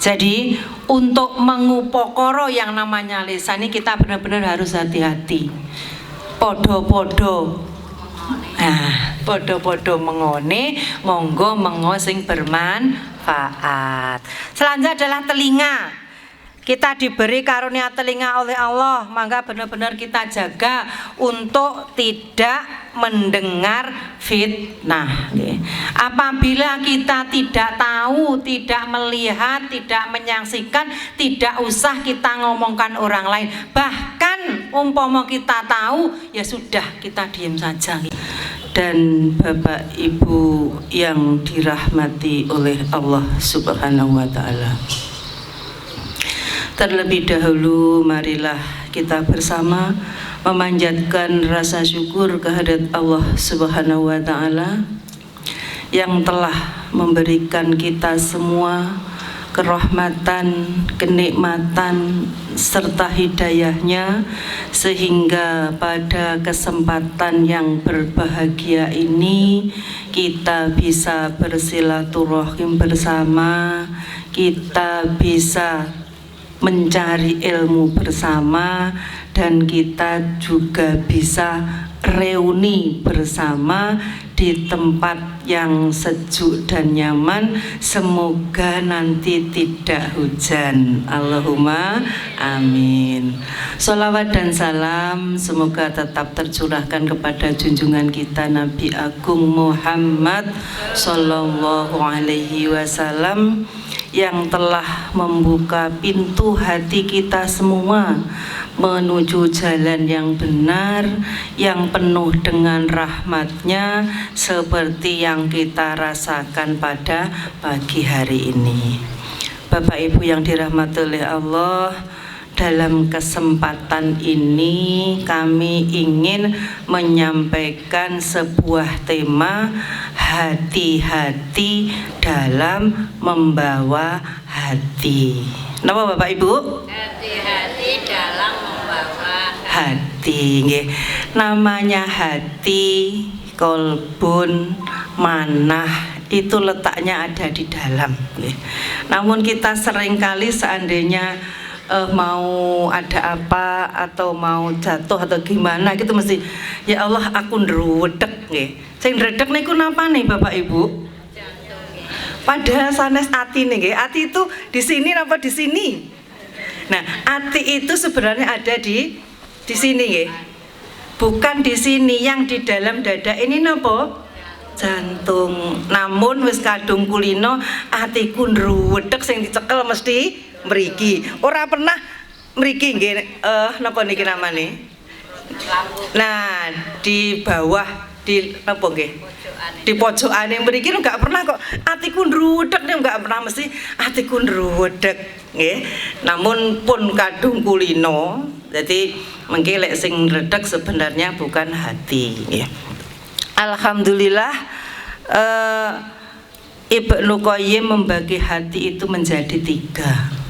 Jadi untuk mengupokoro yang namanya lisan ini kita benar-benar harus hati-hati. Podo-podo. Nah, podo-podo mengone, monggo mengo sing bermanfaat. Selanjutnya adalah telinga. Kita diberi karunia telinga oleh Allah, maka benar-benar kita jaga untuk tidak mendengar fitnah. Apabila kita tidak tahu, tidak melihat, tidak menyaksikan, tidak usah kita ngomongkan orang lain. Bahkan umpama kita tahu, ya sudah, kita diam saja. Dan Bapak Ibu yang dirahmati oleh Allah Subhanahu wa Ta'ala, terlebih dahulu marilah kita bersama memanjatkan rasa syukur kehadirat Allah Subhanahu wa Ta'ala yang telah memberikan kita semua kerahmatan, kenikmatan serta hidayahnya, sehingga pada kesempatan yang berbahagia ini kita bisa bersilaturahim bersama, kita bisa mencari ilmu bersama, dan kita juga bisa reuni bersama di tempat yang sejuk dan nyaman. Semoga nanti tidak hujan, Allahumma amin. Sholawat dan salam semoga tetap tercurahkan kepada junjungan kita Nabi Agung Muhammad Sallallahu Alaihi Wasallam, yang telah membuka pintu hati kita semua menuju jalan yang benar, yang penuh dengan rahmatnya, seperti yang kita rasakan pada pagi hari ini. Bapak Ibu yang dirahmati oleh Allah, dalam kesempatan ini kami ingin menyampaikan sebuah tema, hati-hati dalam membawa hati. Napa Bapak Ibu? Hati-hati dalam membawa hati. Nggih. Namanya hati, kolbun, manah, itu letaknya ada di dalam. Nggih. Namun kita seringkali seandainya mau ada apa atau mau jatuh atau gimana gitu mesti ya Allah aku ndredeg nggih. Sing ndredeg niku napa nih Bapak Ibu? Padahal sanes ati nih nggih. Ati itu di sini apa di sini? Nah, ati itu sebenarnya ada di sini nggih. Bukan di sini, yang di dalam dada ini napa? Jantung. Namun wis kadung kulino atiku ndredeg sing dicekel mesti mriki. Ora pernah mriki nggih, napa niki namane? Nah, di bawah di napa nggih? Di pojokane mriki enggak pernah kok atiku ndredeg, enggak pernah mesti atiku ndredeg nggih. Namun pun kadung kulino. Jadi mengki lek sing ndredeg sebenarnya bukan hati nggih. Alhamdulillah Ibnu Qayyim membagi hati itu menjadi 3.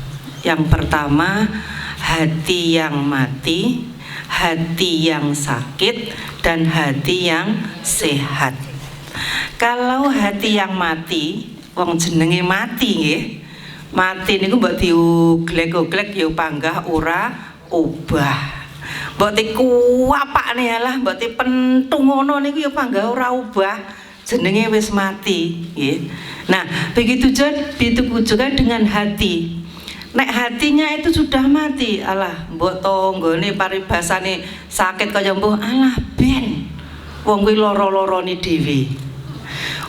Yang pertama, hati yang mati, hati yang sakit, dan hati yang sehat. Kalau hati yang mati, wong jenenge mati nggih. Mati niku mbok diuglek-uglek ya panggah ora ubah. Mbok dikuapakne lah, mbok dipentung ngono niku ya panggah ora ubah. Jenenge wis mati nggih. Nah, begitu juga dengan hati. Nek hatinya itu sudah mati, alah mbok tonggone paribasane sakit kaya mbuh, alah ben wong kuwi lara-larane dhewe.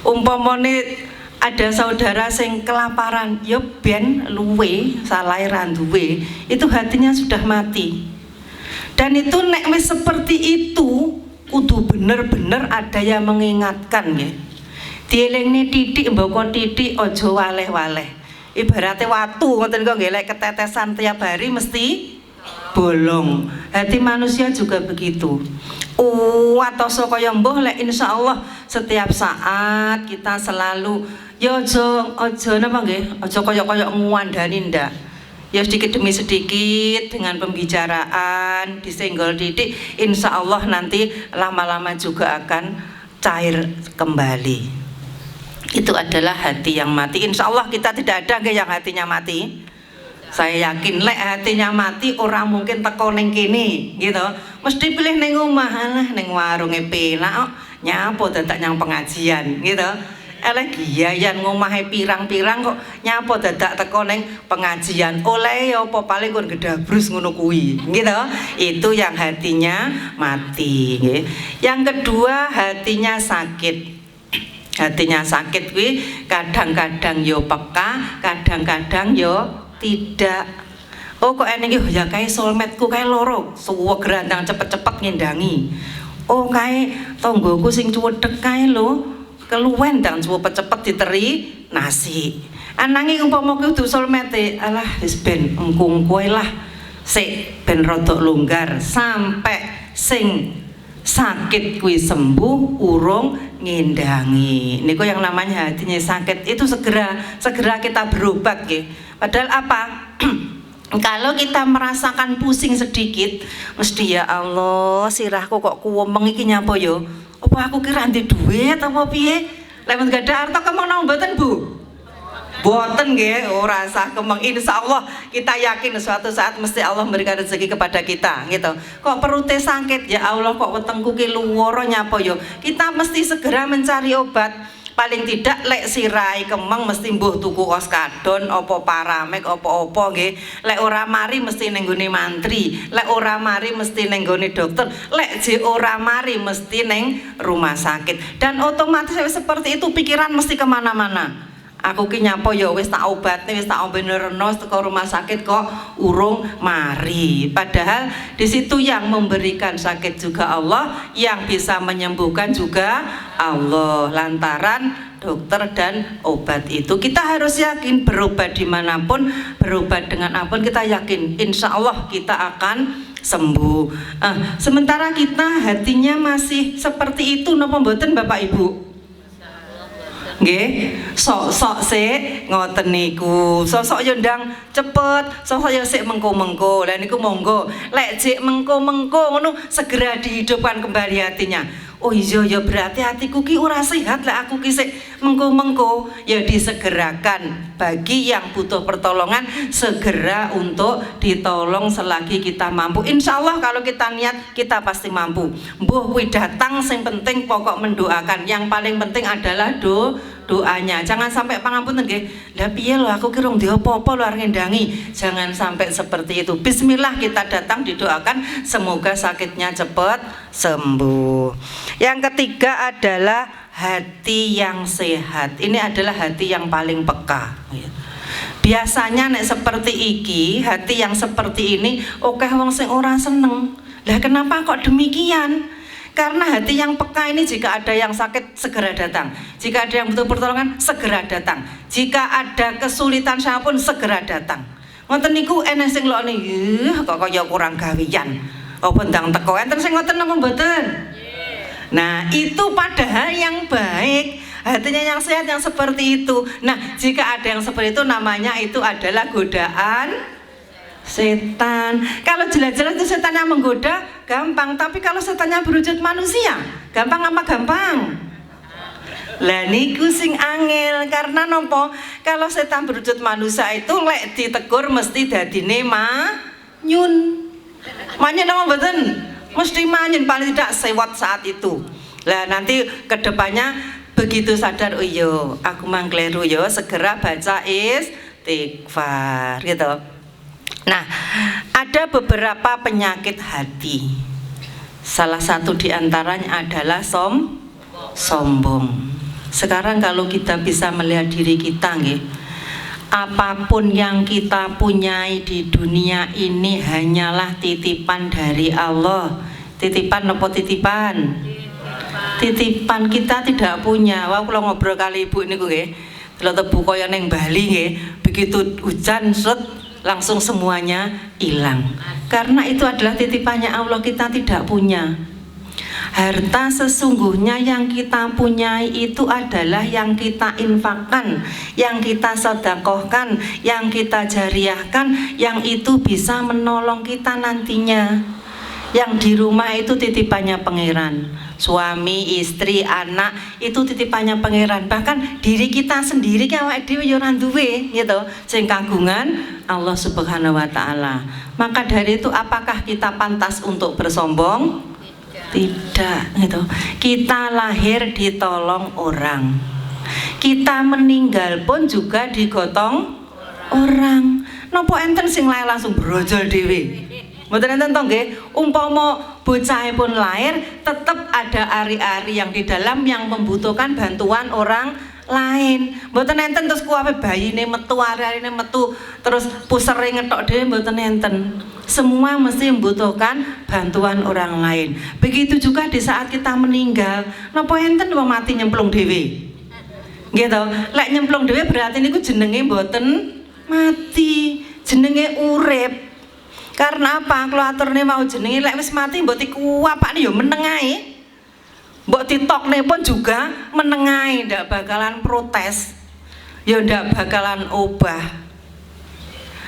Umpamane ada saudara sing kelaparan, ya ben luwe salahe ra duwe, itu hatinya sudah mati. Dan itu nek wis seperti itu kudu bener-bener ada yang mengingatkan nggih. Dielingne titik mboko titik aja waleh-waleh. Ibaratnya watu ngoten kok nggih, lek ketetesan tiap hari mesti bolong. Hati manusia juga begitu. Watoso kaya mbuh lek insyaallah setiap saat kita selalu ya aja napa nggih, aja kaya nguandani ndak. Ya sedikit demi sedikit dengan pembicaraan disenggol titik, insyaallah nanti lama-lama juga akan cair kembali. itu adalah hati yang mati. Insya Allah kita tidak ada nggih yang hatinya mati. Saya yakin lek hatinya mati orang mungkin teko ning kene gitu. Mesti pilih ning omah, alah ning warunge penak kok nyapo dadak nyang pengajian gitu. Eleh giyayan ngomahe pirang-pirang kok nyapo dadak teko ning pengajian. Oleh apa paling kon gedabrus ngono kuwi gitu. Itu yang hatinya mati nggih. Yang kedua hatinya sakit. Hatinya sakit kuwi kadang-kadang yo peka, kadang-kadang yo tidak. Oh kok ene iki ya kae soulmate-ku kae loro, suwek grandang cepet-cepet ngendangi. Oh kae tanggoku sing cuwedhek kae lho, keluwen ndang cepet-cepet diteri nasi. Ananging umpama kuwi kudu soulmate, alah wis ben engko lah. Sik ben rada longgar sampai sing sakit kuwi sembuh urung ngendangi. Niku yang namanya hatinya sakit itu segera kita berobat nggih. Padahal apa? Kalau kita merasakan pusing sedikit, mesti ya Allah, sirahku kok kuwemeng iki nyapa yo? Apa aku kira ndek duit apa piye? Lek men gadah harta kemeng nang mboten, Bu? Boten nggih, ora sah kemeng. Insyaallah kita yakin suatu saat mesti Allah memberikan rezeki kepada kita gitu. Kok perute sakit ya Allah, kok wetengku ki luwara nyapa yo. Kita mesti segera mencari obat. Paling tidak lek sirai kemeng mesti mbuh tuku oskadon apa paramek apa-apa nggih. Lek ora mari mesti ning nggone mantri, lek ora mari mesti ning nggone dokter, lek je ora mari mesti ning rumah sakit. Dan otomatis seperti itu pikiran mesti kemana-mana. Aku ki nyapa ya wis tak obatne, wis tak ombenerno teko rumah sakit kok urung mari. Padahal di situ yang memberikan sakit juga Allah, yang bisa menyembuhkan juga Allah. Lantaran dokter dan obat itu kita harus yakin berobat dimanapun, berobat dengan apapun kita yakin insya Allah kita akan sembuh. Sementara kita hatinya masih seperti itu napa mboten Bapak Ibu? Nggih, sok-sok sik ngoten niku. Sok-sok yo ndang cepet, sok-sok yo sik mengko-mengko. Lah niku monggo. Lek sik mengko-mengko ngono segera dihidupkan kembali hatinya. Oh iya ya berarti hatiku ki ora sehat lek aku ki sik mengko-mengko. Ya disegerakan bagi yang butuh pertolongan segera untuk ditolong selagi kita mampu. Insya Allah kalau kita niat kita pasti mampu. Mbuh kuwi datang sing penting pokok mendoakan. Yang paling penting adalah doanya. Jangan sampai pangapunten nggih. Lah piye lho aku ki rung ndek apa-apa lho arep ngendangi. Jangan sampai seperti itu. Bismillah kita datang didoakan semoga sakitnya cepat sembuh. Yang ketiga adalah hati yang sehat. Ini adalah hati yang paling peka. Biasanya nek seperti iki, hati yang seperti ini akeh wong sing ora seneng. Lah kenapa kok demikian? Karena hati yang peka ini jika ada yang sakit segera datang, jika ada yang butuh pertolongan segera datang, jika ada kesulitan siapapun segera datang. Ngoten niku enek sing lokne, kok kaya kurang gawean. Apa ndang teko enten sing ngoten napa mboten? Nah, itu padahal yang baik, hatinya yang sehat yang seperti itu. Nah, jika ada yang seperti itu namanya itu adalah godaan setan. Kalau jelas-jelas itu setan yang menggoda gampang, tapi kalau setannya berwujud manusia gampang apa gampang? Lah niku sing angel karena nopo? Kalau setan berwujud manusia itu lek ditegur mesti dadine manyun. Manyun apa mboten? Mesti manyun paling tidak sewot saat itu. Lah nanti kedepannya begitu sadar, oh iya aku mangkleru yo segera baca istighfar gitu. Nah, ada beberapa penyakit hati. Salah satu diantaranya adalah sombong. Sekarang kalau kita bisa melihat diri kita, nggih, apapun yang kita punyai di dunia ini hanyalah titipan dari Allah. Titipan apa titipan? Titipan kita tidak punya. Wah, kalau ngobrol kali ibu niku nggih, delok tebu kaya ning Bali nggih, begitu hujan set langsung semuanya hilang. Karena itu adalah titipannya Allah, kita tidak punya. Harta sesungguhnya yang kita punyai itu adalah yang kita infakkan, yang kita sedekahkan, yang kita jariahkan, yang itu bisa menolong kita nantinya. Yang di rumah itu titipannya pangeran. suami, istri, anak itu titipannya pangeran. Bahkan diri kita sendiri ki awake dhewe ya ora duwe gitu. Sing kagungan Allah Subhanahu wa taala. Maka dari itu apakah kita pantas untuk bersombong? Tidak gitu. Kita lahir ditolong orang. Kita meninggal pun juga digotong orang. Napa enten sing lair langsung brojol dhewe? Mboten enten to nggih, umpama bocahipun lahir tetap ada ari-ari yang di dalam yang membutuhkan bantuan orang lain. Mboten enten terus kuwape bayine metu, ari-arine metu, terus pusere ngetok dhewe mboten enten. Semua mesti membutuhkan bantuan orang lain. Begitu juga di saat kita meninggal, napa enten wong mati nyemplung dhewe? Nggih to, lek nyemplung dhewe berarti niku jenenge mboten mati, jenenge urip. Karena apa? Kalau aturne mau jenenge lek wis mati mbok dikuapakne ya meneng ae. Mbok ditokne pun juga meneng ae, ndak bakalan protes. Ya ndak bakalan obah.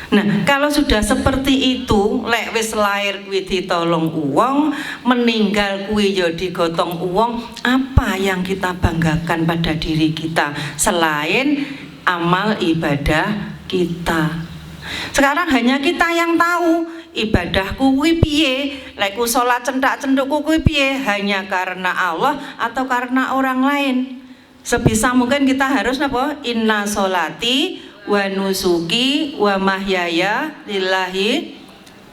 Nah, kalau sudah seperti itu, lek wis lair kuwi ditolong uwong, meninggal kuwi ya digotong uwong, apa yang kita banggakan pada diri kita selain amal ibadah kita? Sekarang hanya kita yang tahu ibadahku kuwi piye, lek ku salat cendak-cendukku kuwi piye, hanya karena Allah atau karena orang lain. Sebisa mungkin kita harus napa? Inna sholati wa nusuki wa mahyaya lillahi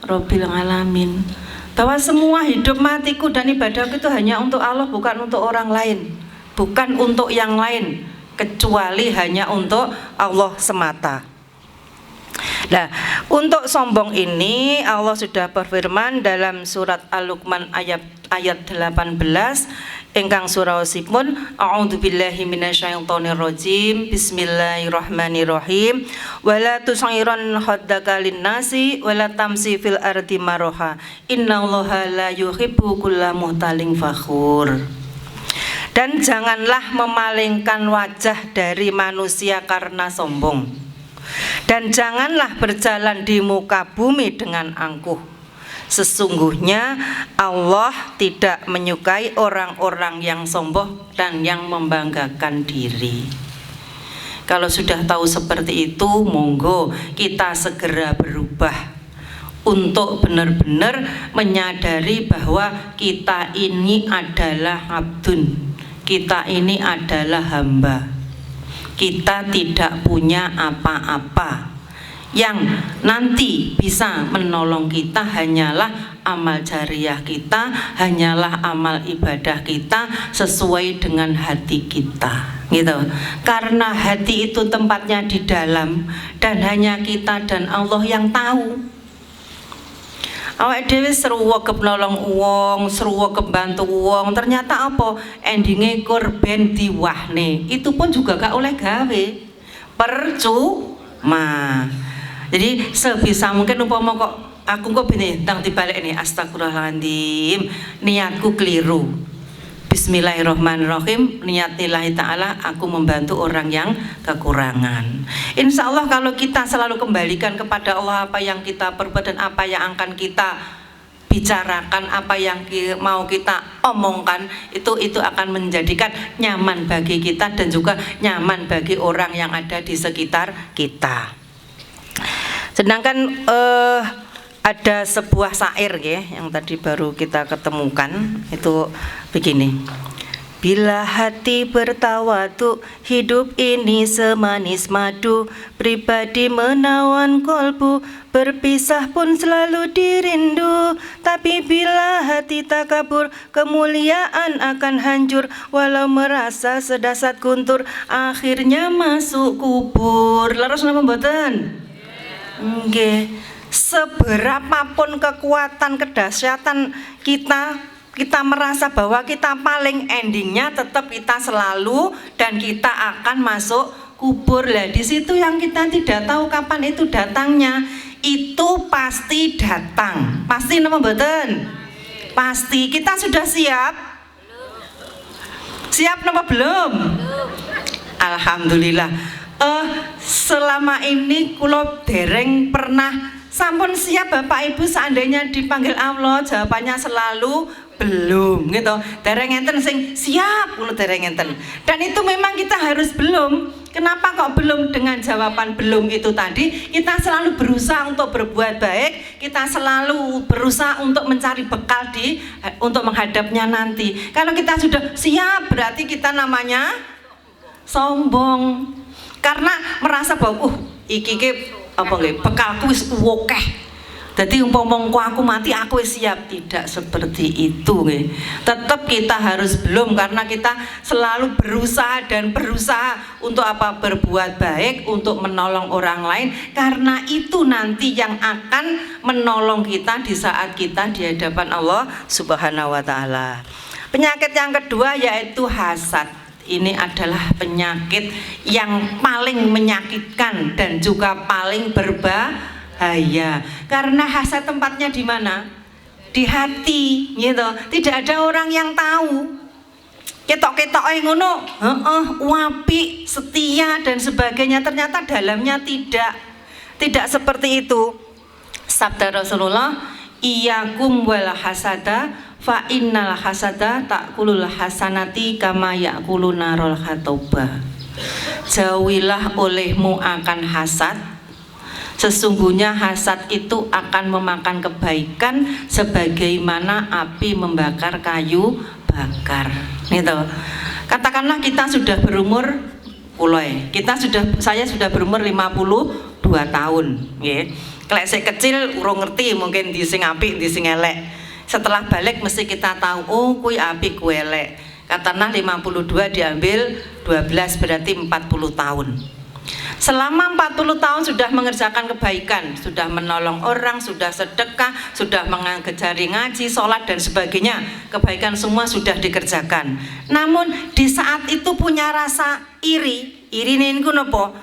rabbil alamin. Bahwa semua hidup matiku dan ibadahku itu hanya untuk Allah, bukan untuk orang lain, bukan untuk yang lain, kecuali hanya untuk Allah semata. Nah, untuk sombong ini Allah sudah berfirman dalam surat Al-Luqman ayat 18 ingkang suraosipun a'udzubillahi minasyaitonir rajim bismillahirrahmanirrahim wala tusairan khaddaka linnasi wala tamsi fil ardi maroha innallaha la yuhibbu kulla muhtalin fakhur. Dan janganlah memalingkan wajah dari manusia karena sombong. Dan janganlah berjalan di muka bumi dengan angkuh. Sesungguhnya Allah tidak menyukai orang-orang yang sombong dan yang membanggakan diri. Kalau sudah tahu seperti itu, monggo kita segera berubah untuk benar-benar menyadari bahwa kita ini adalah abdun, kita ini adalah hamba. Kita tidak punya apa-apa. Yang nanti bisa menolong kita hanyalah amal jariah kita, hanyalah amal ibadah kita sesuai dengan hati kita, gitu. Karena hati itu tempatnya di dalam dan hanya kita dan Allah yang tahu. Awake dhewe sruwegep nolong wong, sruwegep bantu wong, ternyata apa? Endinge korban diwahne. Itu pun juga gak oleh gawe. Percuma. Jadi sebisa mungkin umpama kok aku kok bene tang dibalik ini astagfirullahaladzim, niatku keliru. Bismillahirrahmanirrahim, niat lillahi ta'ala aku membantu orang yang kekurangan. Insya Allah kalau kita selalu kembalikan kepada Allah apa yang kita perbuat dan apa yang akan kita bicarakan, apa yang mau kita omongkan, itu akan menjadikan nyaman bagi kita dan juga nyaman bagi orang yang ada di sekitar kita. Sedangkan ada sebuah syair ya, yang tadi baru kita ketemukan, itu begini. Bila hati bertawadu, hidup ini semanis madu, pribadi menawan kolbu, berpisah pun selalu dirindu. Tapi bila hati takabur, kemuliaan akan hancur, walau merasa sedasat guntur, akhirnya masuk kubur. Leres napa mboten? Nggih. Seberapapun kekuatan kedahsyatan kita merasa bahwa kita paling, endingnya tetap kita selalu dan kita akan masuk kubur. Lah di situ yang kita tidak tahu kapan itu datangnya. Itu pasti datang. Pasti napa mboten? Pasti. Kita sudah siap? Siap napa belum? Alhamdulillah. Selama ini kula dereng pernah sampun siap Bapak Ibu seandainya dipanggil Allah, jawabannya selalu belum gitu. Dereng enten sing siap ngono dereng enten. Dan itu memang kita harus belum. Kenapa kok belum? Dengan jawaban belum itu tadi, kita selalu berusaha untuk berbuat baik, kita selalu berusaha untuk mencari bekal untuk menghadapnya nanti. Kalau kita sudah siap, berarti kita namanya sombong. Karena merasa bahwa iki apa nggih, bekalku wis akeh. Jadi umpamangku aku mati aku siap. Tidak seperti itu nggih. Tetap kita harus belum, karena kita selalu berusaha dan berusaha untuk apa? Berbuat baik, untuk menolong orang lain, karena itu nanti yang akan menolong kita di saat kita di hadapan Allah Subhanahu wa taala. Penyakit yang kedua yaitu hasad. Ini adalah penyakit yang paling menyakitkan dan juga paling berbahaya, karena hasad tempatnya di mana? Di hati, gitu. Tidak ada orang yang tahu. Ketok-ketok ngono, wapi, setia dan sebagainya, ternyata dalamnya tidak seperti itu. Sabda Rasulullah, iyyakum wal hasada fa innal hasada takulul hasanati kama yakuluna narul khatoba. Jauhilah olehmu akan hasad. Sesungguhnya hasad itu akan memakan kebaikan sebagaimana api membakar kayu bakar. Gitu. Katakanlah kita sudah berumur saya sudah berumur 52 tahun, nggih. Klek saya kecil urung ngerti mungkin di sing apik di sing elek. Setelah balik mesti kita tahu, oh kui apik kui elek. Katakanlah 52 diambil 12 berarti 40 tahun. Selama 40 tahun sudah mengerjakan kebaikan, sudah menolong orang, sudah sedekah, sudah mengajari ngaji, sholat dan sebagainya. Kebaikan semua sudah dikerjakan. Namun di saat itu punya rasa iri niku napa?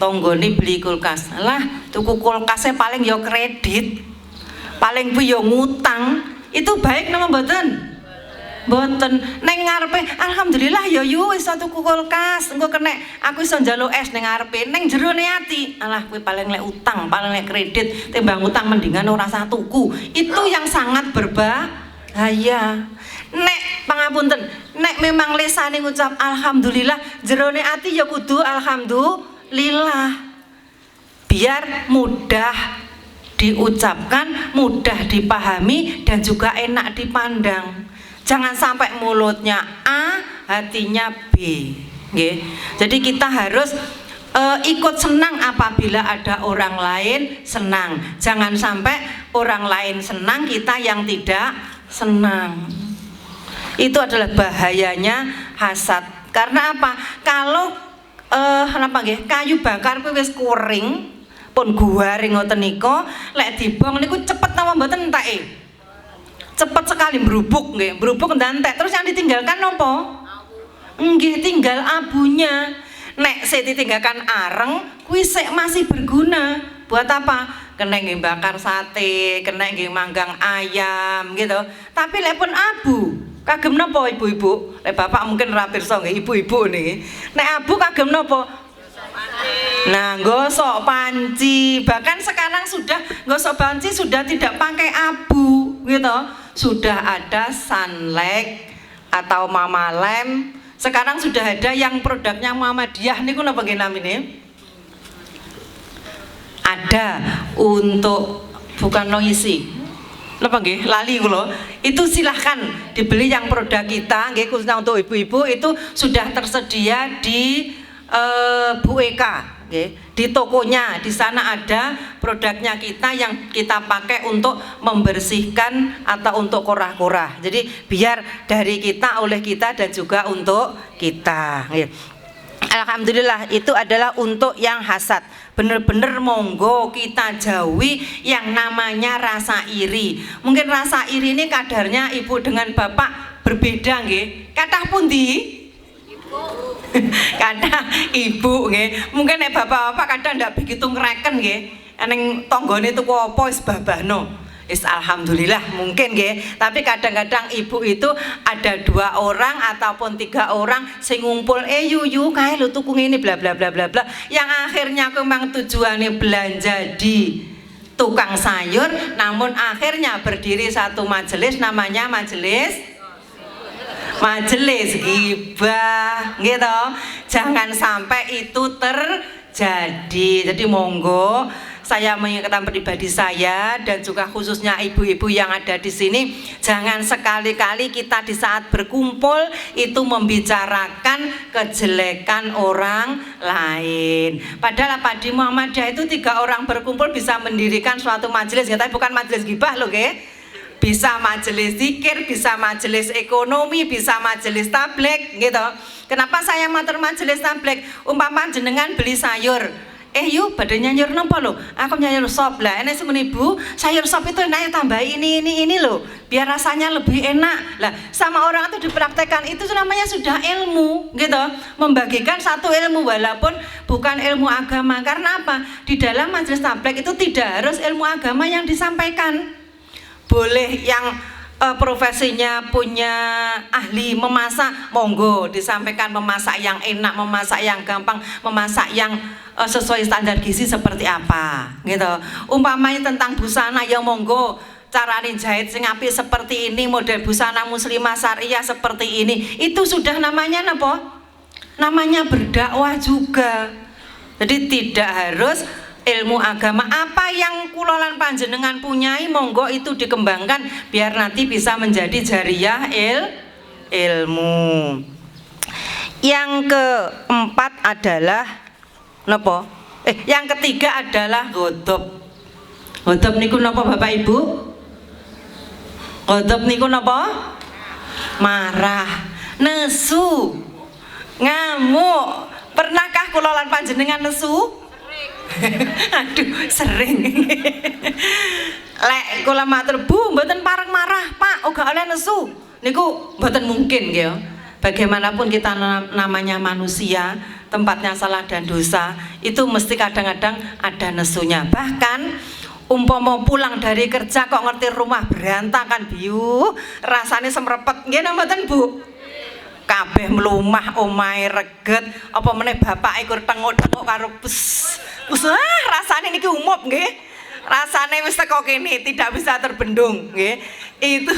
Tonggone beli kulkas. Lah, tuku kulkasnya paling yo kredit. Paling ku yo ngutang. Itu baik nama mboten? Mboten. Neng ngarepe alhamdulillah ya yu iso tuku kulkas, engko kena aku iso njaluk es ning ngarepe. Neng jerone ati, alah kowe paling lek utang, paling lek kredit, timbang utang mendingan ora usah tuku. Itu yang sangat berbahaya. Nek pangapunten, nek memang lesane ngucap alhamdulillah, jerone ati ya kudu alhamdulillah. Biar mudah diucapkan, mudah dipahami dan juga enak dipandang. Jangan sampai mulutnya A, hatinya B. Nggih. Jadi kita harus ikut senang apabila ada orang lain senang. Jangan sampai orang lain senang kita yang tidak senang. Itu adalah bahayanya hasad. Karena apa? Kalau kayu bakar wis kuring pun guaring ngoten nika, lek dibong niku cepet napa mboten entake? Cepet sekali berubuk nggih, berubuk ndantek. Terus yang ditinggalkan nopo? Nggih, tinggal abunya. Nek sik ditinggalkan areng, kuwi sik masih berguna. Buat apa? Kena nggih bakar sate, kena nggih manggang ayam gitu. Tapi lek pun abu, kagem napa ibu-ibu? Lek bapak mungkin ora pirsa nggih, ibu-ibu niki. Nek abu kagem napa? Nah, gosok panci. Bahkan sekarang sudah gosok panci sudah tidak pakai abu gitu. Sudah ada Sunlight atau Mama Lem. Sekarang sudah ada yang produknya Muhammadiyah niku napa nggih namine? Ada untuk bukan noisi. Napa nggih? Lali kula. Itu silahkan dibeli yang produk kita nggih, khususnya untuk ibu-ibu itu sudah tersedia di Bu Eka. Di tokonya, di sana ada produknya kita yang kita pakai untuk membersihkan atau untuk korah-korah. Jadi biar dari kita, oleh kita dan juga untuk kita. Alhamdulillah itu adalah untuk yang hasad. Bener-bener monggo kita jauhi yang namanya rasa iri. Mungkin rasa iri ini kadarnya ibu dengan bapak berbeda nggih. Kathah pundi? Kadang ibu nggih, mungkin nek bapak-bapak kadang ndak begitu ngreken nggih. Ning tanggane tuku apa wis babahno. Wis alhamdulillah mungkin nggih. Tapi kadang-kadang ibu itu ada 2 orang ataupun 3 orang sing ngumpul yuyu kae lho tuku ngene bla bla bla bla bla. Yang akhirnya memang tujuannya belanja di tukang sayur, namun akhirnya berdiri satu majelis namanya majelis ghibah gitu. Jangan sampai itu terjadi. Jadi monggo saya mengingatkan pribadi saya dan juga khususnya ibu-ibu yang ada di sini, jangan sekali-kali kita di saat berkumpul itu membicarakan kejelekan orang lain. Padahal apa di Muhammadiyah itu 3 orang berkumpul bisa mendirikan suatu majelis, ya, tapi bukan majelis ghibah loh, ke? Bisa majelis zikir, bisa majelis ekonomi, bisa majelis tabligh gitu. Kenapa saya matur majelis tabligh? Umpama jenengan beli sayur, yuk badannya nyur nopo lo, aku nyayur sop lah. Enak semen ibu, sayur sop itu enaknya tambah ini loh, biar rasanya lebih enak. Lah sama orang itu dipraktekkan, itu namanya sudah ilmu gitu, membagikan satu ilmu walaupun bukan ilmu agama. Karena apa? Di dalam majelis tabligh itu tidak harus ilmu agama yang disampaikan. Boleh yang profesinya punya ahli memasak, monggo disampaikan memasak yang enak, memasak yang gampang, memasak yang sesuai standar gizi seperti apa gitu. Umpamanya tentang busana, ya monggo carane jahit sing apik seperti ini, model busana muslimah syariah seperti ini. Itu sudah namanya apa? Namanya berdakwah juga. Jadi tidak harus ilmu agama. Apa yang kula lan panjenengan punyai, monggo itu dikembangkan biar nanti bisa menjadi jariyah ilmu. Yang keempat adalah napa? Yang ketiga adalah ghadab. Ghadab niku napa Bapak Ibu? Ghadab niku napa? Marah, nesu, ngamuk. Pernahkah kula lan panjenengan nesu? Aduh, sering. Lek kula matur, Bu, mboten pareng marah, Pak, uga oleh nesu. Niku mboten mungkin nggih. Bagaimanapun kita namanya manusia, tempatnya salah dan dosa, itu mesti kadang-kadang ada nesunya. Bahkan umpama pulang dari kerja kok ngerti rumah berantakan biu, rasane semrepet nggih mboten, Bu? Kabeh mlumah omahe reget, apa meneh bapak ikur tengok-tengok karo rasane niki umup nggih. Rasane wis teko kene tidak bisa terbendung nggih. Itu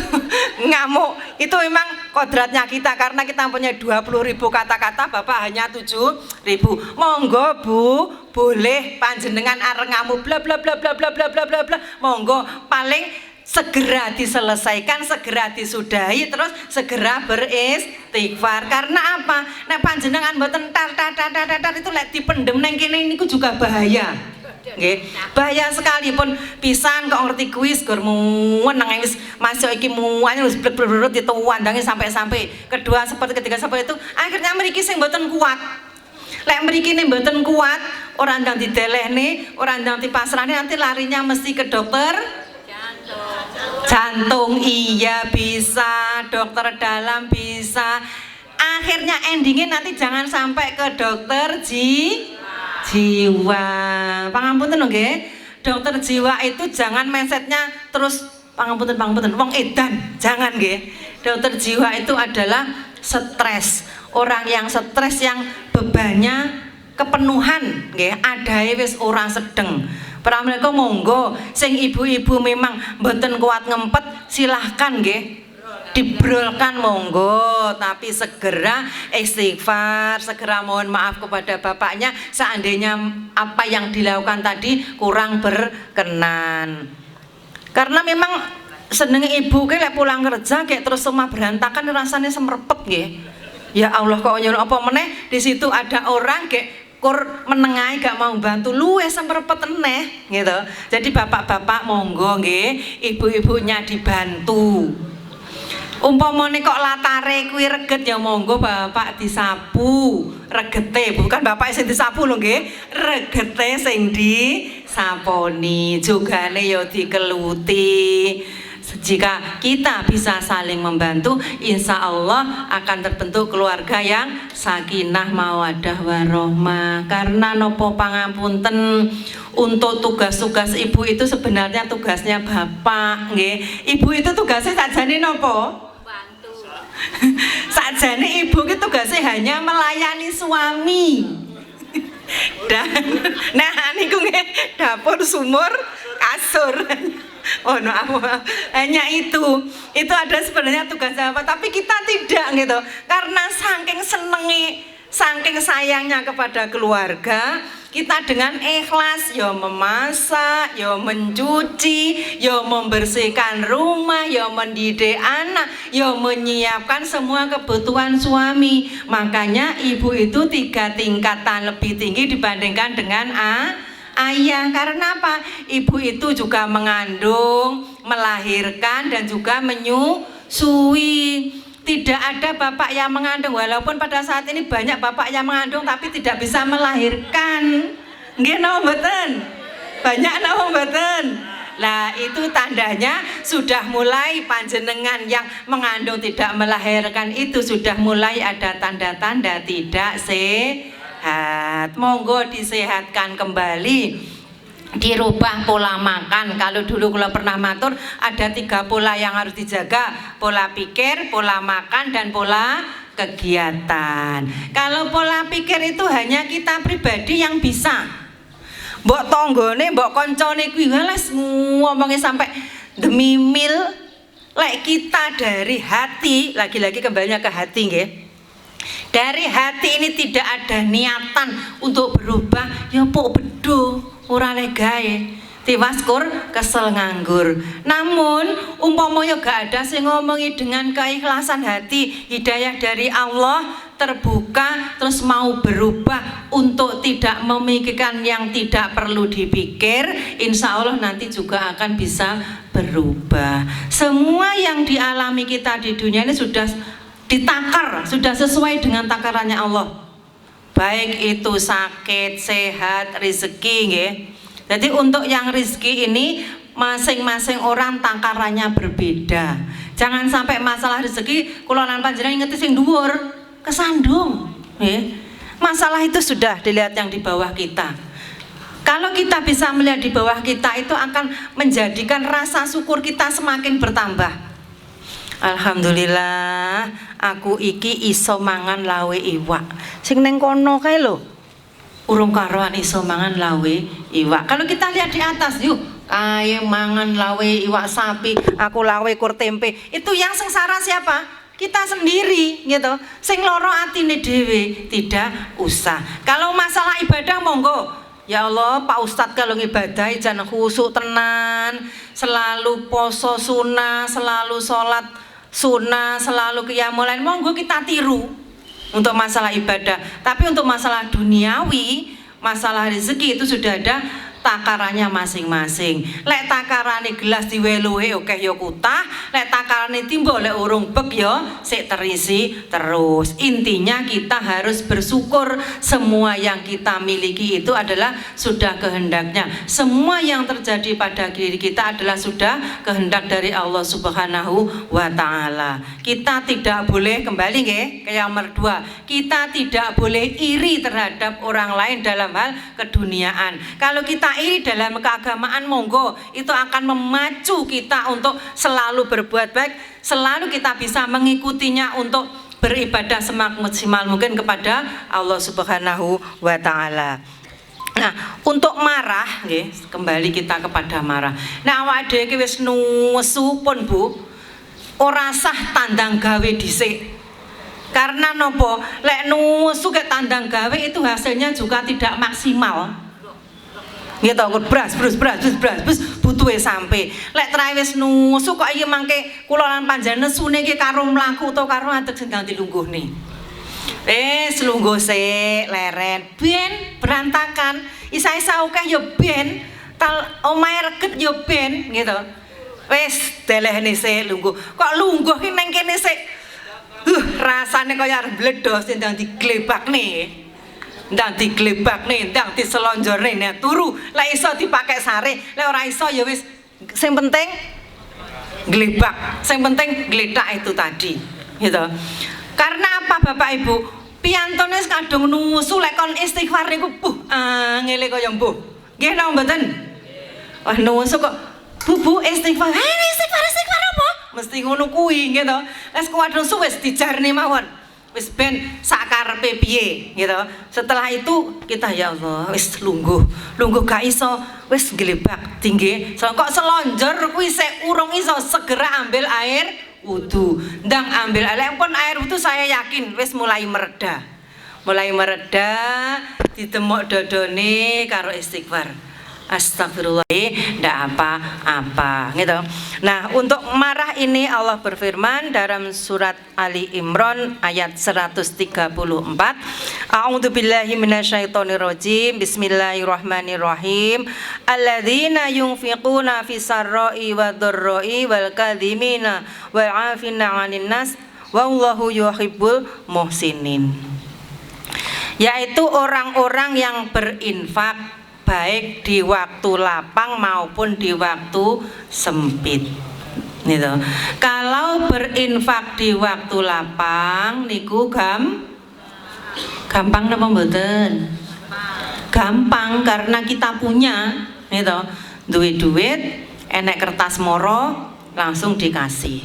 ngamuk. Itu memang kodratnya kita karena kita punya 20.000 kata-kata, bapak hanya 7.000. Monggo Bu, boleh panjenengan areng ngamuk bla bla bla bla bla bla bla bla bla. Monggo, paling segera diselesaikan, segera disudahi, terus segera beristighfar. Karena apa? Nek panjenengan mboten tar itu lek dipendem nang kene niku juga bahaya. Nggih, bahaya sekalipun pisan kok ngerti kuis gur muwen nang wis masuk iki muwen wis blek-blek dituwandangi sampai-sampai. Kedua seperti ketiga seperti itu, akhirnya mriki sing mboten kuat. Lek mriki ne mboten kuat, ora ndang didelehne, ora ndang dipasrahne, nanti larinya mesti ke dokter jantung, iya bisa, dokter dalam bisa. Akhirnya endingnya nanti jangan sampai ke dokter jiwa. Pangapunten lho nggih. Dokter jiwa itu jangan mindsetnya terus pangapunten wong edan, jangan nggih. Dokter jiwa itu adalah stres. Orang yang stres yang bebannya kepenuhan nggih, adahe wis ora sedeng. Pramila monggo sing ibu-ibu memang mboten kuat ngempet, silahkan nggih dibrolkan monggo, tapi segera istighfar, segera mohon maaf kepada bapaknya seandainya apa yang dilakukan tadi kurang berkenan. Karena memang seneng ibu ke lek pulang kerja kayak terus semua berantakan rasanya semrepet nggih. Ya Allah, kok nyuruh apa meneh di situ ada orang kayak kur menengahi gak mau bantu luwih semrepet eneh gitu. Jadi bapak-bapak monggo nggih, ibu-ibunya dibantu. Umpamane kok latare kuwi reget ya monggo bapak disapu regete, bukan bapak sing disapu lho nggih, regete sing disaponi, jogane ya dikeluti. Jika kita bisa saling membantu, insya Allah akan terbentuk keluarga yang sakinah mawaddah warohmah. Karena nopo pangapunten, untuk tugas-tugas ibu itu sebenarnya tugasnya bapak nggih. Ibu itu tugasnya sajane nopo? Bantu. Sajane ibu itu tugasnya hanya melayani suami. Dan nah niku nggih dapur sumur kasih kasur. Oh no, hanya itu ada sebenarnya tugas apa, tapi kita tidak gitu, karena saking senengi, saking sayangnya kepada keluarga, kita dengan ikhlas ya memasak, ya mencuci, ya membersihkan rumah, ya mendidik anak, ya menyiapkan semua kebutuhan suami. Makanya ibu itu 3 tingkatan lebih tinggi dibandingkan dengan ayah. Karena apa? Ibu itu juga mengandung, melahirkan, dan juga menyusui. Tidak ada bapak yang mengandung, walaupun pada saat ini banyak bapak yang mengandung tapi tidak bisa melahirkan. Nggih napa mboten? Banyak napa mboten? Nah, itu tandanya sudah mulai panjenengan yang mengandung tidak melahirkan itu sudah mulai ada tanda-tanda tidak sehat. Monggo disehatkan kembali. Dirubah pola makan. Kalau dulu kalau pernah matur ada 3 pola yang harus dijaga: pola pikir, pola makan, dan pola kegiatan. Kalau pola pikir itu hanya kita pribadi yang bisa. Mbok tonggone, mbok koncone kuwi wales ngomongnya sampai demi mil. Lek kita dari hati, lagi-lagi kembalinya ke hati nggih. Dari hati ini tidak ada niatan untuk berubah, ya pok bedo ora legae, tiwaskur kesel nganggur. Namun umpamanya gak ada sing ngomongi dengan keikhlasan hati, hidayah dari Allah, terbuka, terus mau berubah untuk tidak memikirkan yang tidak perlu dipikir, insya Allah nanti juga akan bisa berubah. Semua yang dialami kita di dunia ini sudah ditakar, sudah sesuai dengan takarannya Allah. Baik itu sakit, sehat, rezeki nggih. Jadi untuk yang rezeki ini masing-masing orang takarannya berbeda. Jangan sampai masalah rezeki kula lan panjenengan ngeti sing dhuwur kesandung nggih. Masalah itu sudah dilihat yang di bawah kita. Kalau kita bisa melihat di bawah kita, itu akan menjadikan rasa syukur kita semakin bertambah. Alhamdulillah, aku iki iso mangan lawe iwak. Sing neng kono kae lho, urung karuan iso mangan lawe iwak. Kalau kita lihat di atas, yuk, ayo mangan lawe iwak sapi, aku lawe kur tempe. Itu yang sengsara siapa? Kita sendiri, gitu. Sing loro atine dhewe, tidak usah. Kalau masalah ibadah monggo. Ya Allah, Pak Ustadz kalau ibadah jangan khusyuk tenan, selalu poso sunnah, selalu sholat sunnah, selalu qiyamul lail, monggo kita tiru untuk masalah ibadah. Tapi untuk masalah duniawi, masalah rezeki itu sudah ada takarannya masing-masing. Lek takarane gelas diweluhe oke ya kutah, lek takarane timbo lek urung bek ya sik terisi terus. Intinya kita harus bersyukur semua yang kita miliki itu adalah sudah kehendaknya. Semua yang terjadi pada diri kita adalah sudah kehendak dari Allah Subhanahu wa taala. Kita tidak boleh, kembali nggih ke yang nomor 2, kita tidak boleh iri terhadap orang lain dalam hal keduniaan. Kalau kita iri dalam keagamaan, monggo itu akan memacu kita untuk selalu berbuat baik, selalu kita bisa mengikutinya untuk beribadah semaksimal mungkin kepada Allah Subhanahu wa taala. Nah, untuk marah nggih, kembali kita kepada marah. Nah, awake dhewe iki wis nuwesu pun Bu, ora sah tandang gawe dhisik. Karena nopo? Lek nuwesu ke tandang gawe itu hasilnya juga tidak maksimal. Nggih to, bras butuhe sampe. Lek trae wis nusu kok iki mangke kula lan panjenengan nesune iki karo mlaku utawa karo adeg sing dilungguhne. Selungguh sik leren ben berantakan. Isa-isa akeh ya ben, tal omahe reget ya ben gitu. Wis delehne sik lungguh. Kok lungguh ki ning kene sik rasane kaya arep bledos ndang diglebakne. Ndang diglebak nih, ndang diselonjorne nih turu. Lek iso dipakai sare, lek ora iso ya wis. Sing penting glebak, sing penting gletak itu tadi, gitu. Karena apa Bapak Ibu? Piyantone wis kadung nusu lek kon istighfar niku ngele kaya mbuh. Nggih napa mboten? Wah nusu kok Bu istighfar. Istighfar apa? Mesti ngono kuwi gitu. Wis kuwadon wis dijarne mawon. wis ben sakarepe piye gitu. Setelah itu kita ya Allah wis lungguh gak iso wis glebak tinggi. So, kok selonjor kuwi sik urung iso segera ambil air wudu. Ndang ambil air pun air wudu saya yakin wis mulai mereda. Ditemok dodone karo istighfar. Astagfirullah, ndak apa-apa gitu. Nah, untuk marah ini Allah berfirman dalam surat Ali Imran ayat 134. A'udzubillahi minasyaitonirrajim. Bismillahirrahmanirrahim. Alladzina yunfiquna fis-sarra'i wad-dharra'i wal kadhimina wal 'afina 'anil nas wallahu yuhibbul muhsinin. Yaitu orang-orang yang berinfak baik di waktu lapang maupun di waktu sempit. Gitu. Kalau berinfak di waktu lapang niku gampang napa mboten? Gampang karena kita punya, gitu. Duwe duit, enek kertas moro langsung dikasih.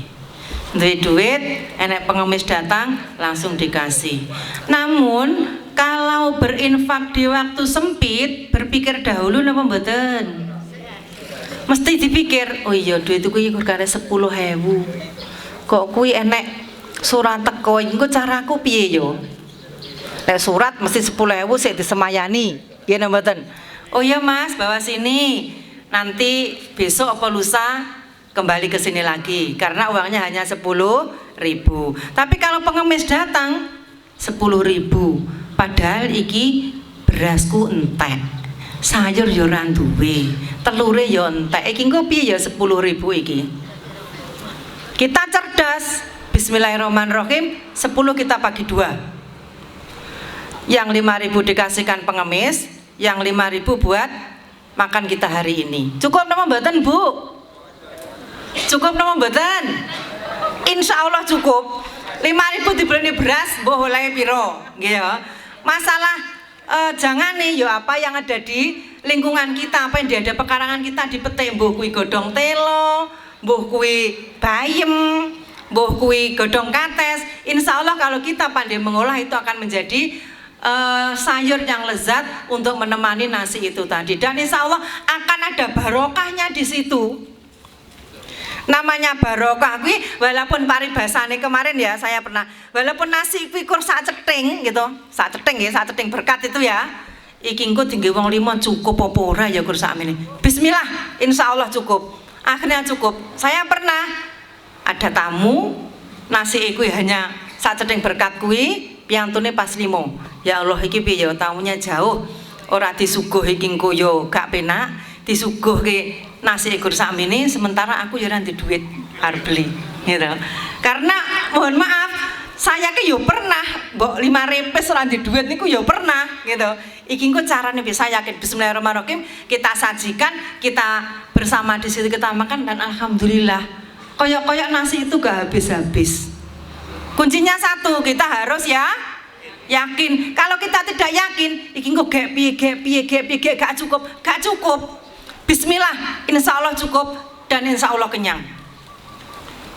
Duwe duit, enek pengemis datang langsung dikasih. Namun kalau berinfak di waktu sempit, berpikir dahulu napa mboten? Mesti dipikir, oh iya duit kuwi kurang 10.000. Kok kuwi enek surat teko, engko caraku piye yo? Nek surat mesti 10.000 sik disemayani. Nggih napa mboten? Oh iya Mas, bawa sini. Nanti besok apa lusa kembali ke sini lagi karena uangnya hanya 10.000. Tapi kalau pengemis datang 10.000. Padahal iki berasku entek, sayur yo ora duwe, telure yo entek. Iki engko piye ya 10.000 iki? Kita cerdas. Bismillahirrahmanirrahim. 10 kita bagi 2. Yang 5.000 dikasihkan pengemis, yang 5.000 buat makan kita hari ini. Cukup napa mboten, Bu? Cukup napa mboten? Insya Allah cukup. 5.000 dibeli beras, mbok oleh piro? Nggih ya. Masalah jangan nih yo apa yang ada di lingkungan kita, apa yang ada pekarangan kita dipetik, mbuh kuwi godhong telo, mbuh kuwi bayem, mbuh kuwi godhong kates. Insya Allah kalau kita pandai mengolah itu akan menjadi sayur yang lezat untuk menemani nasi itu tadi, dan insya Allah akan ada barokahnya di situ. Namanya barokah kuwi walaupun paribasane kemarin ya saya pernah, walaupun nasi kuwi kur sak cething gitu, sak cething berkat itu ya. Iki engko tinggi wong 5 cukup apa ora ya kur sakmene. Bismillah, insya Allah cukup. Akhirnya cukup. Saya pernah ada tamu nasi kuwi hanya sak cething berkat kuwi piantune pas 5. Ya Allah iki piye ya tamunya jauh, ora disuguh iki engko yo gak penak, disuguhke nasi ekur sakmene sementara aku ya ora ndek duit arep beli gitu. Karena mohon maaf saya ki yo pernah mbok 5 repes ora ndek duit niku yo pernah gitu. Iki engko carane bisa yakin. Bismillahirrahmanirrahim, kita sajikan, kita bersama di situ kita makan dan alhamdulillah koyok-koyok nasi itu gak habis-habis. Kuncinya satu, kita harus ya yakin. Kalau kita tidak yakin, iki engko gek piye gak cukup. Bismillah, insya Allah cukup dan insya Allah kenyang.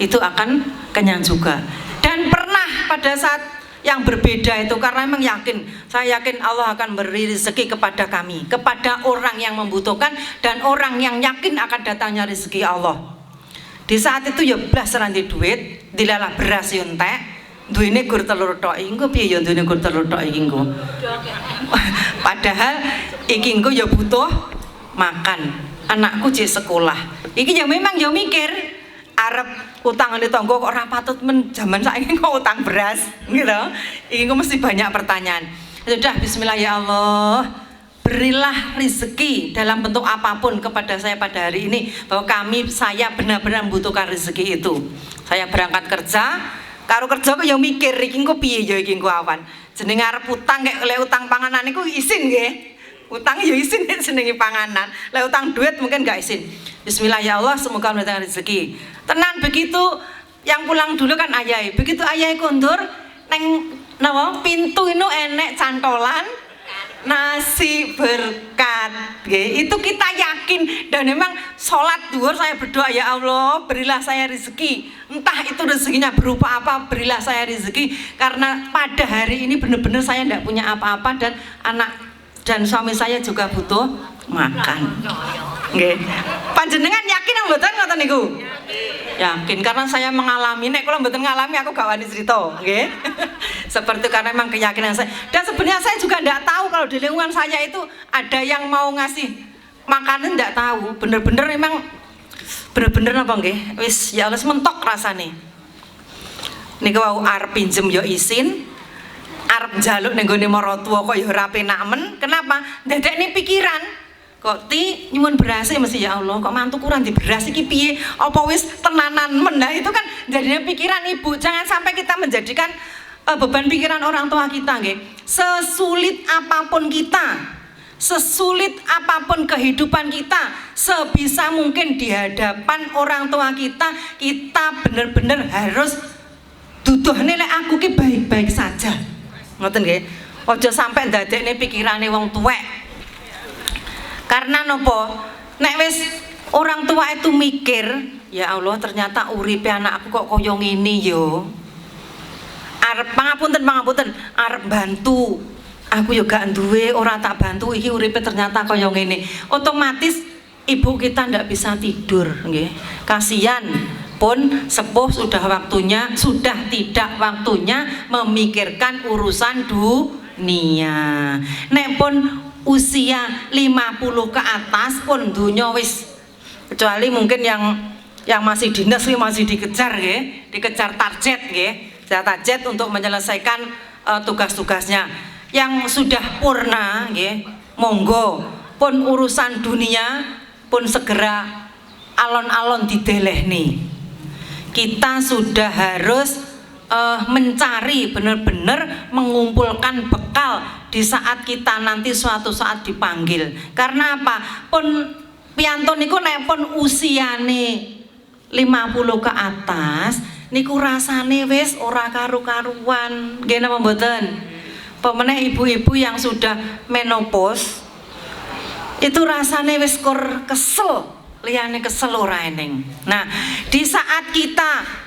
Itu akan kenyang juga. Dan pernah pada saat yang berbeda itu karena memang yakin, saya yakin Allah akan beri rezeki kepada kami, kepada orang yang membutuhkan dan orang yang yakin akan datangnya rezeki Allah. Di saat itu ya blas ranti duit, dilalah beras yo entek, duwene gur telur tok. Engko piye ya duwene gur telur tok iki engko. Padahal iki engko ya butuh makan, anakku jek sekolah. Iki ya memang ya mikir arep utang di tonggo kok ora patut men jaman saiki kok utang beras gitu. Iki mesti banyak pertanyaan. Sudah, bismillah ya Allah, berilah rezeki dalam bentuk apapun kepada saya pada hari ini, bahwa saya benar-benar membutuhkan rezeki itu. Saya berangkat kerja, karo kerja kok ya mikir iki engko piye ya iki engko awan. Jenenge arep utang kayak oleh utang panganan iku isin nggih. Utang ya isin senengi panganan. Lah utang duit mungkin gak isin. Bismillah ya Allah, semoga mendatangkan rezeki. Tenan begitu yang pulang dulu kan ayah. Begitu ayah kondur neng nawa pintu itu enek cantolan nasi berkat. Itu kita yakin dan memang sholat duhur saya berdoa, ya Allah berilah saya rezeki, entah itu rezekinya berupa apa, berilah saya rezeki, karena pada hari ini benar-benar saya tidak punya apa-apa dan anak dan suami saya juga butuh makan. Nggih. Panjenengan yakin apa mboten ngoten niku? Yakin, karena saya mengalami. Nek kalau mboten ngalami aku gak wani cerita, nggih. Seperti karena memang keyakinan saya. Dan sebenarnya saya juga tidak tahu kalau di lingkungan saya itu ada yang mau ngasih makanan, tidak tahu. Bener-bener memang bener-bener apa nggih? Wis ya Allah mentok rasane. Niku wau arep pinjem ya isin, arep njaluk ning gone maratuwa kok ya ora penak men. Kenapa? Ndadekne pikiran. Kok ti nyuwun beras mesti ya Allah, kok mantu kurang di beras iki piye? Apa wis tenanan men? Nah, itu kan jadinya pikiran ibu. Jangan sampai kita menjadikan beban pikiran orang tua kita nggih. Sesulit apapun kita, sesulit apapun kehidupan kita, sebisa mungkin di hadapan orang tua kita, kita benar-benar harus duduhne lek aku ki baik-baik saja. Ngoten nggih. Aja sampai ndadekne pikirane wong tuwek. Karena nopo? Nek wis orang tua itu mikir, ya Allah ternyata uripe anakku kok koyo ngene yo. Arep pangapunten, arep bantu. Aku yo gak duwe, ora tak bantu iki uripe ternyata kaya ngene. Otomatis ibu kita ndak bisa tidur nggih. Kasihan pun sepuh sudah tidak waktunya memikirkan urusan dunia. Nek pun usia 50 ke atas pun dunia wis, kecuali mungkin yang masih dinas masih dikejar nggih, dikejar target nggih. Target untuk menyelesaikan tugas-tugasnya. Yang sudah purna nggih, monggo pun urusan dunia pun segera alon-alon didelehni. Kita sudah harus mencari benar-benar mengumpulkan bekal di saat kita nanti suatu saat dipanggil. Karena apa? Pun piyantun niku nek pun usiane 50 ke atas niku rasane wis ora karu-karuan. Nggih napa mboten? Pemeneh ibu-ibu yang sudah menopause itu rasane wis kur kesel, liyane kesel ora eneng. Nah, di saat kita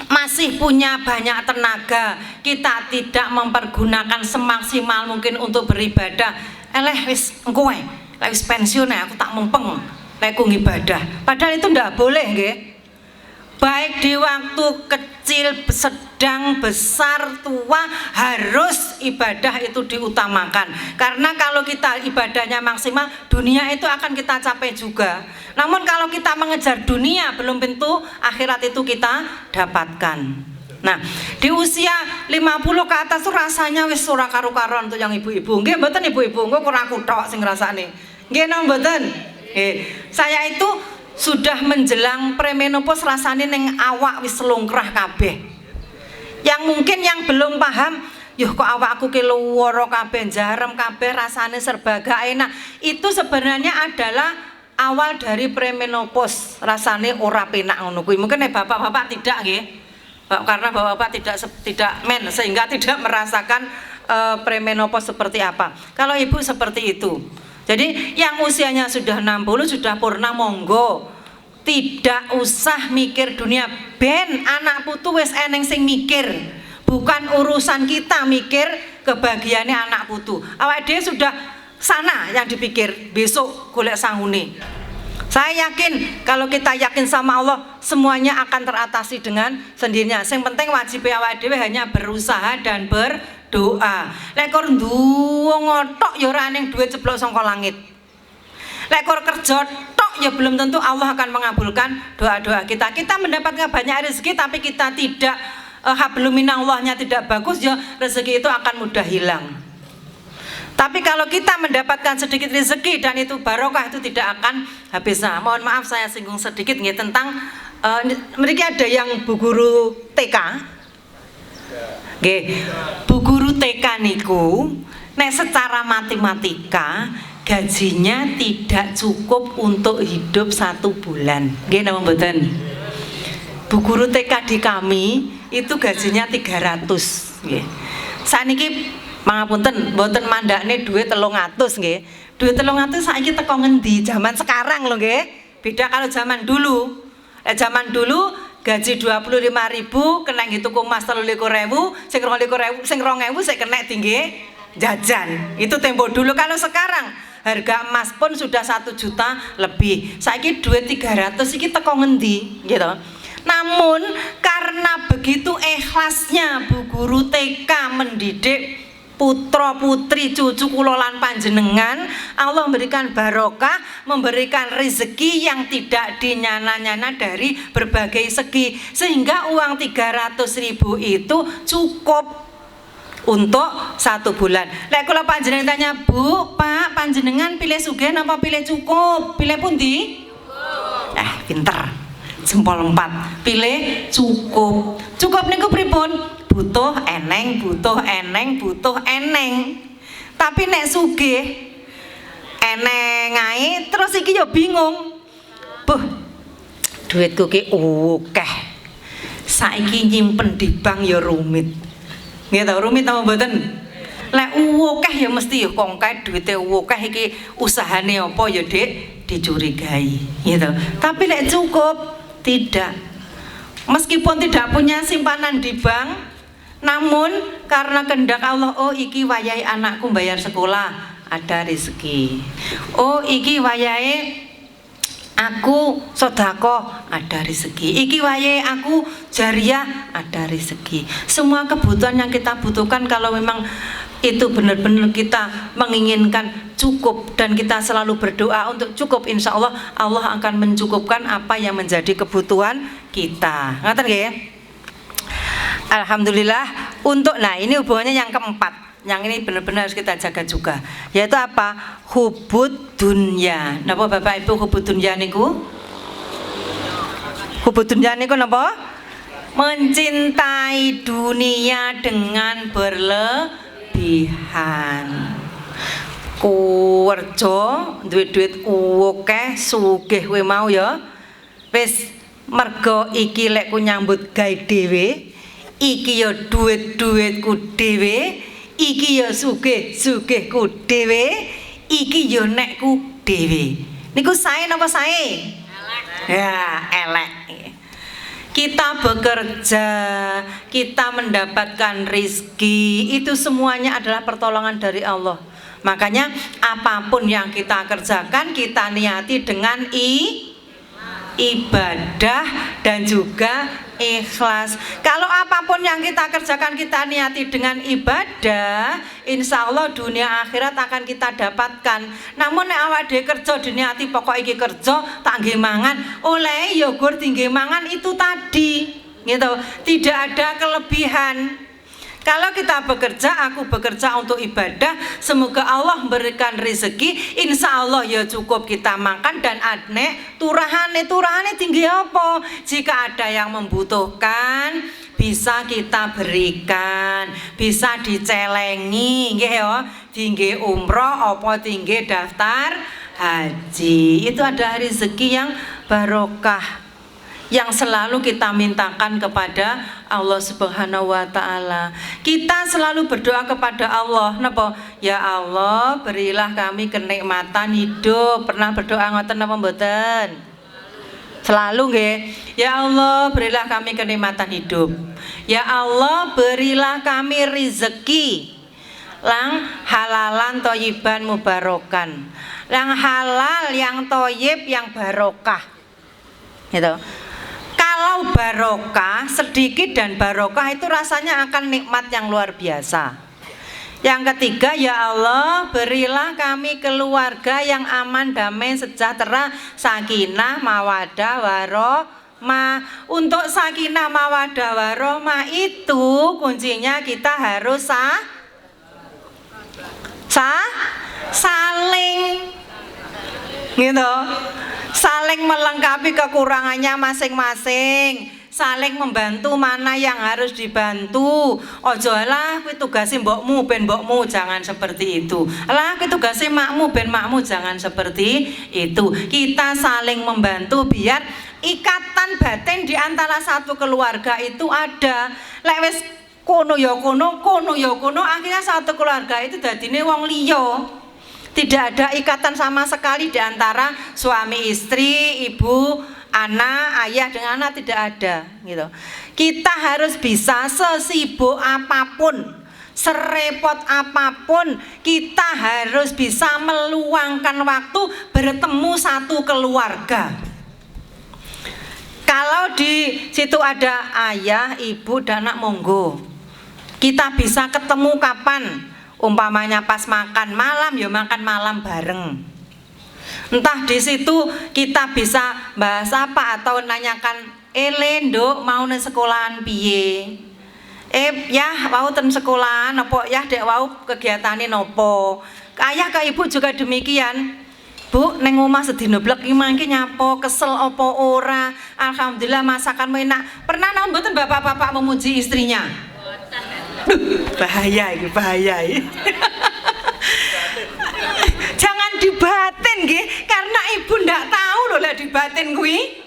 masih punya banyak tenaga, kita tidak mempergunakan semaksimal mungkin untuk beribadah. Wis engko wae, lek wis pensiun aku tak mumpeng lek ku ngibadah. Padahal itu ndak boleh nggih. Baik di waktu kecil, sedang, besar, tua, harus ibadah itu diutamakan. Karena kalau kita ibadahnya maksimal, dunia itu akan kita capai juga. Namun kalau kita mengejar dunia, belum tentu akhirat itu kita dapatkan. Nah, di usia 50 ke atas tuh rasanya wis ora karu-karuan untuk yang ibu-ibu. Nggih mboten ibu-ibu, engko ora aku tok sing ngrasakne. Nggih napa mboten? Saya itu sudah menjelang premenopause rasane ning awak wis selungkrah kabeh. Yang mungkin yang belum paham, yuh kok awakku ki luwara kabeh, jarem kabeh, rasane serba gak enak. Itu sebenarnya adalah awal dari premenopause, rasane ora penak ngono kuwi. Mungkin bapak-bapak tidak nggih. Karena bapak-bapak tidak men sehingga tidak merasakan premenopause seperti apa. Kalau ibu seperti itu. Jadi yang usianya sudah 60 sudah purna monggo. Tidak usah mikir dunia, ben anak putu wis eneng sing mikir. Bukan urusan kita mikir kebahagiaannya anak putu. Awake dhewe sudah sana yang dipikir, besok golek sangune. Saya yakin kalau kita yakin sama Allah, semuanya akan teratasi dengan sendirinya. Yang penting wajib awake dhewe hanya berusaha dan berdoa. Lek kor ndonga tok ya ora ning duit ceblok saka langit. Lek kor kerja tok ya belum tentu Allah akan mengabulkan doa-doa kita. Kita mendapatkan banyak rezeki tapi kita tidak habluminallahnya tidak bagus, ya rezeki itu akan mudah hilang. Tapi kalau kita mendapatkan sedikit rezeki dan itu barokah, itu tidak akan habis. Nah, mohon maaf saya singgung sedikit nih tentang mereka ada yang bu guru TK. Nggih, bu guru TK niku nek secara matematika gajinya tidak cukup untuk hidup 1 bulan. Nggih napa mboten? Bu guru TK di kami itu gajinya 300 nggih. Saniki mangapunten mboten mandakne duit 300 nggih. Duit 300 saiki teko ngendi? Zaman sekarang lho nggih. Beda kalau zaman dulu. Zaman dulu gaji 25.000 kena tuku emas 23.000, sing 23.000, sing 2.000 sik kena tinggi jajan. Itu tempo dulu. Kalau sekarang harga emas pun sudah 1 juta lebih. Saiki duit 300 iki teko ngendi gitu. Namun karena begitu ikhlasnya Bu Guru TK mendidik putra putri cucu kula lan panjenengan, Allah memberikan barokah, memberikan rezeki yang tidak dinyana-nyana dari berbagai segi, sehingga uang 300.000 itu cukup untuk 1 bulan. Lek kula panjenengan tanya, Bu, Pak, panjenengan pilih sugih apa pilih cukup? Pilih pundi? Pinter. Jempol 4. Pilih cukup. Cukup niku pripun? Butuh eneng, butuh eneng, butuh eneng. Tapi nek sugih eneng ae terus iki ya bingung. Buh, duitku ki akeh. Saiki nyimpen di bank ya rumit. Nggih ta, rumit apa mboten? Lek akeh ya mesti ya kongkae duwite akeh iki usahane apa ya Dik dicurigai, gitu. Tapi lek cukup tidak. Meskipun tidak punya simpanan di bank, namun karena kehendak Allah, oh iki wayahe anakku bayar sekolah, ada rezeki. Oh iki wayahe aku sedekah, ada rezeki. Iki wayahe aku jariah, ada rezeki. Semua kebutuhan yang kita butuhkan, kalau memang itu benar-benar kita menginginkan cukup dan kita selalu berdoa untuk cukup, insya Allah Allah akan mencukupkan apa yang menjadi kebutuhan kita. Ngaten nggih? Alhamdulillah. Untuk ini hubungannya yang keempat, yang ini benar-benar harus kita jaga juga, yaitu apa? Hubud dunya. Napa Bapak Ibu hubud dunya niku? Hubud dunya niku napa? Mencintai dunia dengan berlebihan. Kuwerja duit-duit akeh sugih kowe mau ya. Wis mergo iki lek ku nyambut gawe dhewe, iki ya duit-duitku dhewe, iki ya sugih-sugihku dhewe, iki ya nekku dhewe. Niku sae napa sae? Ya, elek. Kita bekerja, kita mendapatkan rizki, itu semuanya adalah pertolongan dari Allah. Makanya apapun yang kita kerjakan, kita niati dengan ibadah dan juga ikhlas. Kalau apapun yang kita kerjakan kita niati dengan ibadah, insya Allah dunia akhirat akan kita dapatkan. Namun nek awak dhewe kerja diniati pokok iki kerja tak nggih mangan, oleh ya gur tinggi mangan itu tadi, gitu. Tidak ada kelebihan. Kalau kita bekerja, aku bekerja untuk ibadah, semoga Allah memberikan rezeki, insya Allah ya cukup kita makan. Dan adne turahane tinggi apa? Jika ada yang membutuhkan, bisa kita berikan, bisa dicelengi, nggih ya, tinggi umroh apa tinggi daftar haji. Itu ada rezeki yang barokah, yang selalu kita mintakan kepada Allah Subhanahu wa Ta'ala. Kita selalu berdoa kepada Allah, napa? Ya Allah, berilah kami kenikmatan hidup. Pernah berdoa ngoten napa mboten? Selalu nggih. Ya Allah, berilah kami kenikmatan hidup. Ya Allah, berilah kami rezeki lang halalan thayyiban mubarakan. Yang halal, yang thayyib, yang barokah. Gitu. Kalau barokah sedikit dan barokah itu rasanya akan nikmat yang luar biasa. Yang ketiga, ya Allah, berilah kami keluarga yang aman, damai, sejahtera, sakinah, mawadah, warohmah. Untuk sakinah, mawadah, warohmah itu kuncinya kita harus saling, gitu. Saling melengkapi kekurangannya masing-masing, saling membantu mana yang harus dibantu. Ojo lah kuwi tugase mbokmu ben mbokmu, jangan seperti itu. Lah kuwi tugase makmu ben makmu, jangan seperti itu. Kita saling membantu biar ikatan batin di antara satu keluarga itu ada. Lek wis kono ya kono, kono ya kono, akhirnya satu keluarga itu dadine wong liya. Tidak ada ikatan sama sekali di antara suami istri, ibu, anak, ayah dengan anak, tidak ada gitu. Kita harus bisa sesibuk apapun, serepot apapun, kita harus bisa meluangkan waktu bertemu satu keluarga. Kalau di situ ada ayah, ibu, dan anak, monggo. Kita bisa ketemu kapan? Umpamanya pas makan malam, ya makan malam bareng. Entah di situ kita bisa bahas apa atau nanyakan, Nduk mau nang sekolahan piye? Ya wau ten sekolahan apa ya dek wau kegiatane nopo? Ayah ke ibu juga demikian. Bu, neng omah sedina blek iki mangke nyapo, kesel apa ora? Alhamdulillah masakanmu enak. Pernah nang mboten bapak-bapak memuji istrinya? Bahaya ini, bahaya ini. Jangan dibatin nggih, karena ibu ndak tahu loh lah dibatin kuwi.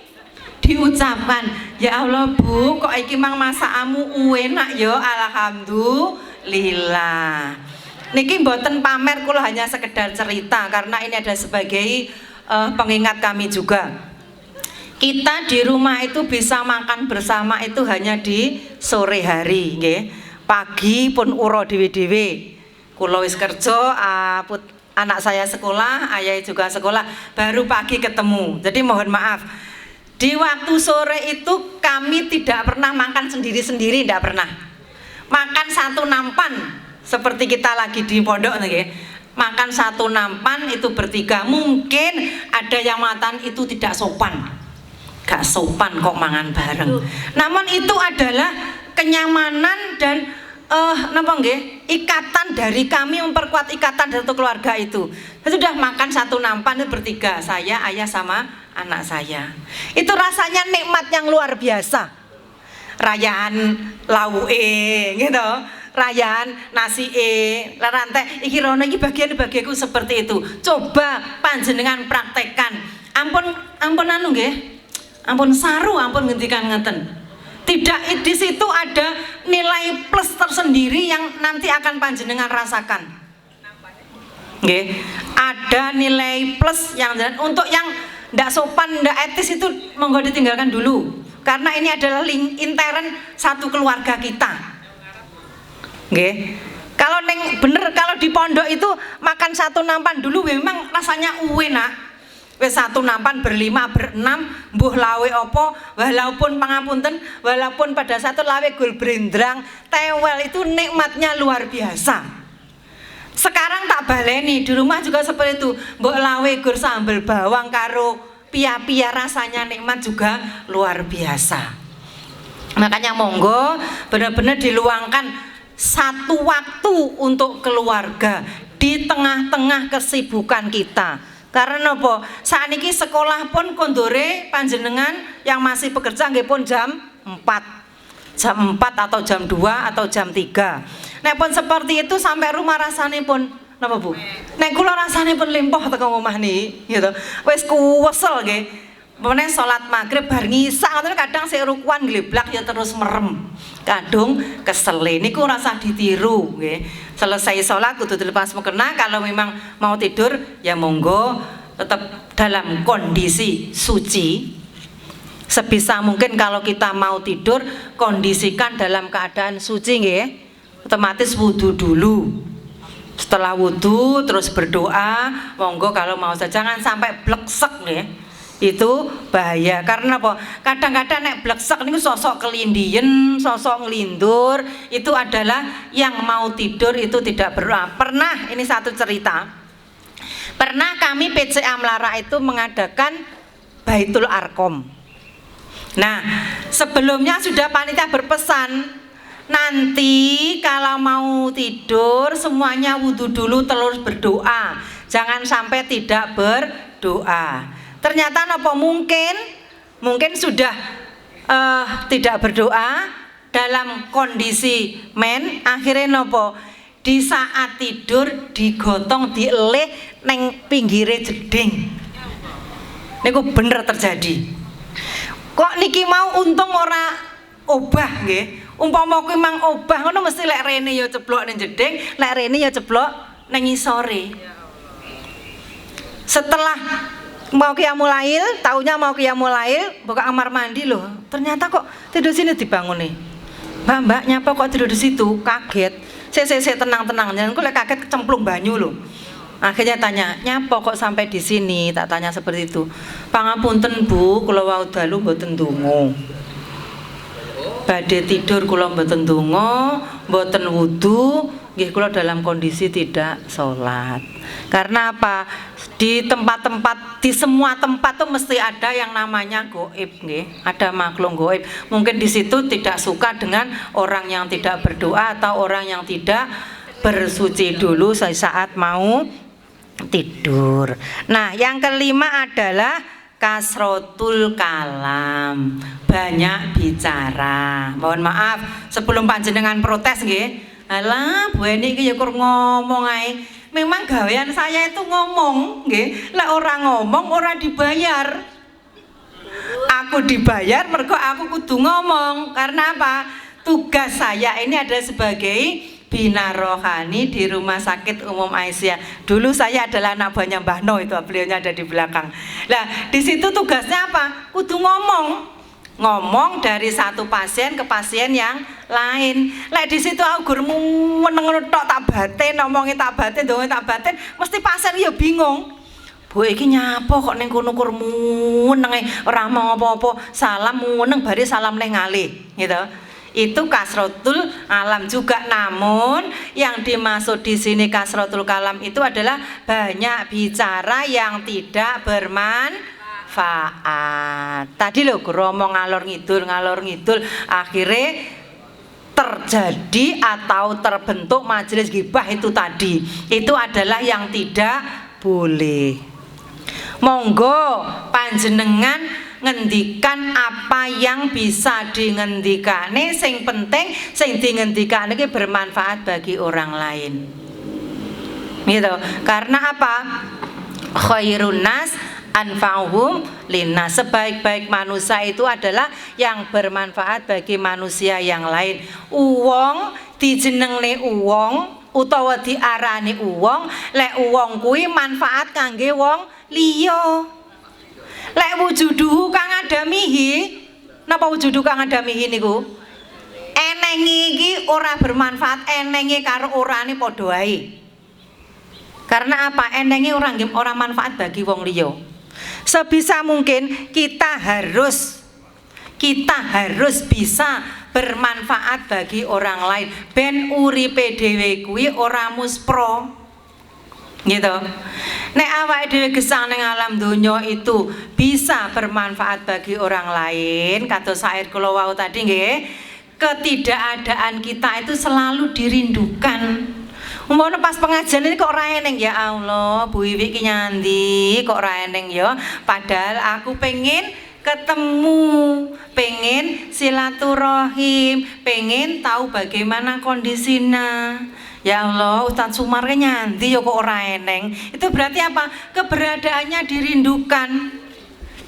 Diucapkan, ya Allah Bu, kok iki mang masakamu enak ya, alhamdulillah. Niki mboten pamer, kula hanya sekedar cerita karena ini ada sebagai pengingat kami juga. Kita di rumah itu bisa makan bersama itu hanya di sore hari nggih. Pagi pun uro dewe-dewe. Kula wis kerja, anak saya sekolah, ayah juga sekolah, baru pagi ketemu. Jadi mohon maaf, di waktu sore itu kami tidak pernah makan sendiri-sendiri, tidak pernah. Makan satu nampan, seperti kita lagi di pondok nih, makan satu nampan itu bertiga. Mungkin ada yang mengatakan itu tidak sopan, gak sopan kok mangan bareng. Namun itu adalah kenyamanan dan ikatan dari kami, memperkuat ikatan satu keluarga itu. Sudah makan satu nampan itu bertiga, saya, ayah sama anak saya. Itu rasanya nikmat yang luar biasa. Rayaan lauke gitu, rayaan nasi rantai iki rono iki bagian-bagianku seperti itu. Coba panjenengan praktekkan. Ampun anu nggih. Ampun saru, ampun ngendikan ngeten. Tidak, di situ ada nilai plus tersendiri yang nanti akan panjenengan rasakan. Nggih. Ada nilai plus yang untuk yang ndak sopan, ndak etis itu monggo ditinggalkan dulu. Karena ini adalah link intern satu keluarga kita. Nggih. Kalau kalau di pondok itu makan satu nampan dulu memang rasanya enak. Wis satu nampan berlima, berenam, mbuh lawe opo, walaupun pangapunten, walaupun pada satu lawe gul brendrang, tewel itu nikmatnya luar biasa. Sekarang tak baleni, di rumah juga seperti itu, mbok lawe gur sambal bawang karo pia-pia, rasanya nikmat juga luar biasa. Makanya monggo benar-benar diluangkan satu waktu untuk keluarga di tengah-tengah kesibukan kita. Karena apa? Saat ini sekolah pun kondore panjenengan yang masih bekerja nggih pun jam 4. Jam 4 atau jam 2 atau jam 3. Nek pun seperti itu sampai rumah rasane pun napa Bu? Nek kula rasane pun lempoh teko omah niki gitu. Wis kuwesel nggih. Pemene salat maghrib bar ngisak ngoten kadang sik rukuan gleblak ya terus merem. Kadung kesele niku rasa ditiru nggih. Selesai sholat kudu dilepas mukena, kalau memang mau tidur ya monggo tetap dalam kondisi suci. Sebisa mungkin kalau kita mau tidur kondisikan dalam keadaan suci nggih. Otomatis wudu dulu. Setelah wudu terus berdoa, monggo kalau mau jangan sampai bleksek nggih. Itu bahaya karena apa? Kadang-kadang nek bleksek niku sosok kelindien, sosok ngelindur, itu adalah yang mau tidur itu tidak berdoa. Pernah, ini satu cerita. Pernah kami PCA Melara itu mengadakan Baitul Arkom. Nah, sebelumnya sudah panitia berpesan, nanti kalau mau tidur semuanya wudu dulu terus berdoa. Jangan sampai tidak berdoa. Ternyata nopo mungkin sudah tidak berdoa dalam kondisi akhirnya nopo di saat tidur digotong dieleh neng pinggire jeding. Niku bener terjadi. Kok niki mau untung ora obah nggih. Umpama kuwi mang obah ngono mesti lek rene ya ceblok ning jeding, lek rene ya ceblok ning ngisore. Setelah mau qiyamul lail, taunya mau qiyamul lail, buka kamar mandi loh. Ternyata kok tidur sini dibangun nih. Mbak, nyapa kok tidur di situ? Kaget. Saya tenang-tenang. Jangan kok kaget kecemplung banyu loh. Akhirnya tanya, nyapa kok sampai di sini? Tak tanya seperti itu. Pangapunten Bu, kula wau dalu mboten ndonga. Badhe tidur kula mboten ndonga, mboten wudu, nggih kula dalam kondisi tidak sholat. Karena apa? Di tempat-tempat, di semua tempat tuh mesti ada yang namanya gaib, nggih. Ada makhluk gaib. Mungkin di situ tidak suka dengan orang yang tidak berdoa atau orang yang tidak bersuci dulu saat mau tidur. Nah, yang kelima adalah kasrotul kalam, banyak bicara. Mohon maaf sebelum panjenengan protes nggih. Alah, Bu Eni iki ya kur ngomong ae. Memang gawean saya itu ngomong, nggih. Lek ora ngomong ora dibayar. Aku dibayar mergo aku kudu ngomong. Karena apa? Tugas saya ini adalah sebagai bina rohani di Rumah Sakit Umum Aisyah. Dulu saya adalah anak buahnya Mbah No, itu beliaunya ada di belakang. Nah, di situ tugasnya apa? Kudu ngomong dari satu pasien ke pasien yang lain. Lek di situ aku gur meneng tok tak batin, ngomongi tak batin, ndonga tak batin, mesti pasien ya bingung. Bu iki nyapa kok ning kono kur meneng ora mau apa-apa, salam meneng bari salam neng ngalih, gitu. Itu kasrotul alam juga, namun yang dimaksud di sini kasrotul kalam itu adalah banyak bicara yang tidak bermanfaat. Tadi loh ngomong ngalor ngidul, akhirnya terjadi atau terbentuk majelis ghibah itu tadi. Itu adalah yang tidak boleh. Monggo panjenengan ngendikan apa yang bisa dingendikane, sing penting sing dingendikane iki bermanfaat bagi orang lain. Gitu. Karena apa? Khairun nas anfa'uhum linnas. Sebaik-baik manusia itu adalah yang bermanfaat bagi manusia yang lain. Uwong dijenengne uwong utawa diarani uwong, lek uwong kuwi manfaat kangge wong liya. Lek wujuduhu kang adamihi, napa wujudu kang adamihi niku? Enenge iki ora bermanfaat, enenge karo orane padha wae. Karena apa? Enenge ora manfaat bagi wong liya. Sebisa mungkin kita harus bisa bermanfaat bagi orang lain. Ben uripe dhewe kuwi ora muspro. Gitu. Nek awake dhewe gesang ning alam donya itu bisa bermanfaat bagi orang lain, kados syair kula wau tadi nggih, ketidakadaan kita itu selalu dirindukan. Umpama pas pengajian ini kok ora eneng, ya Allah, Bu Wiwi ki nyandi kok ora eneng ya, padahal aku pengen ketemu, pengen silaturahim, pengen tahu bagaimana kondisinya. Ya Allah, Ustaz Sumar nyandi ya kok ora eneng. Itu berarti apa? Keberadaannya dirindukan,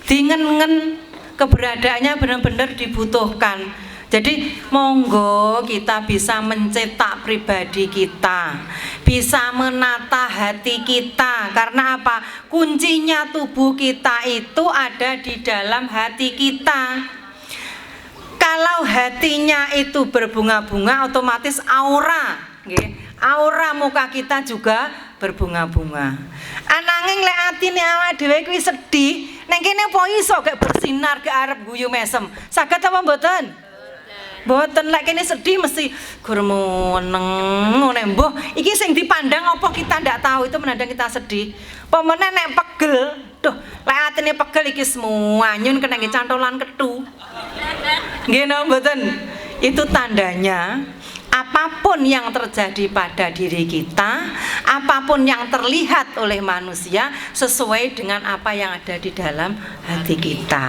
dingen-ngen, keberadaannya benar-benar dibutuhkan. Jadi monggo kita bisa mencetak pribadi kita, bisa menata hati kita. Karena apa? Kuncinya tubuh kita itu ada di dalam hati kita. Kalau hatinya itu berbunga-bunga, otomatis aura muka kita juga berbunga-bunga. Ananging lek atine awake dhewe kuwi sedih, ning kene apa iso gak bersinar, gak arep guyu mesem. Saged apa mboten? Mboten. Lek kene sedih mesti gur meneng ngene mbuh. Iki sing dipandang apa kita ndak tahu, itu menandang kita sedih. Pemene nek pegel, duh, lek atine pegel iki semua nyun kena cantolan ketu. Nggih napa mboten? Itu tandanya apapun yang terjadi pada diri kita, apapun yang terlihat oleh manusia sesuai dengan apa yang ada di dalam hati kita.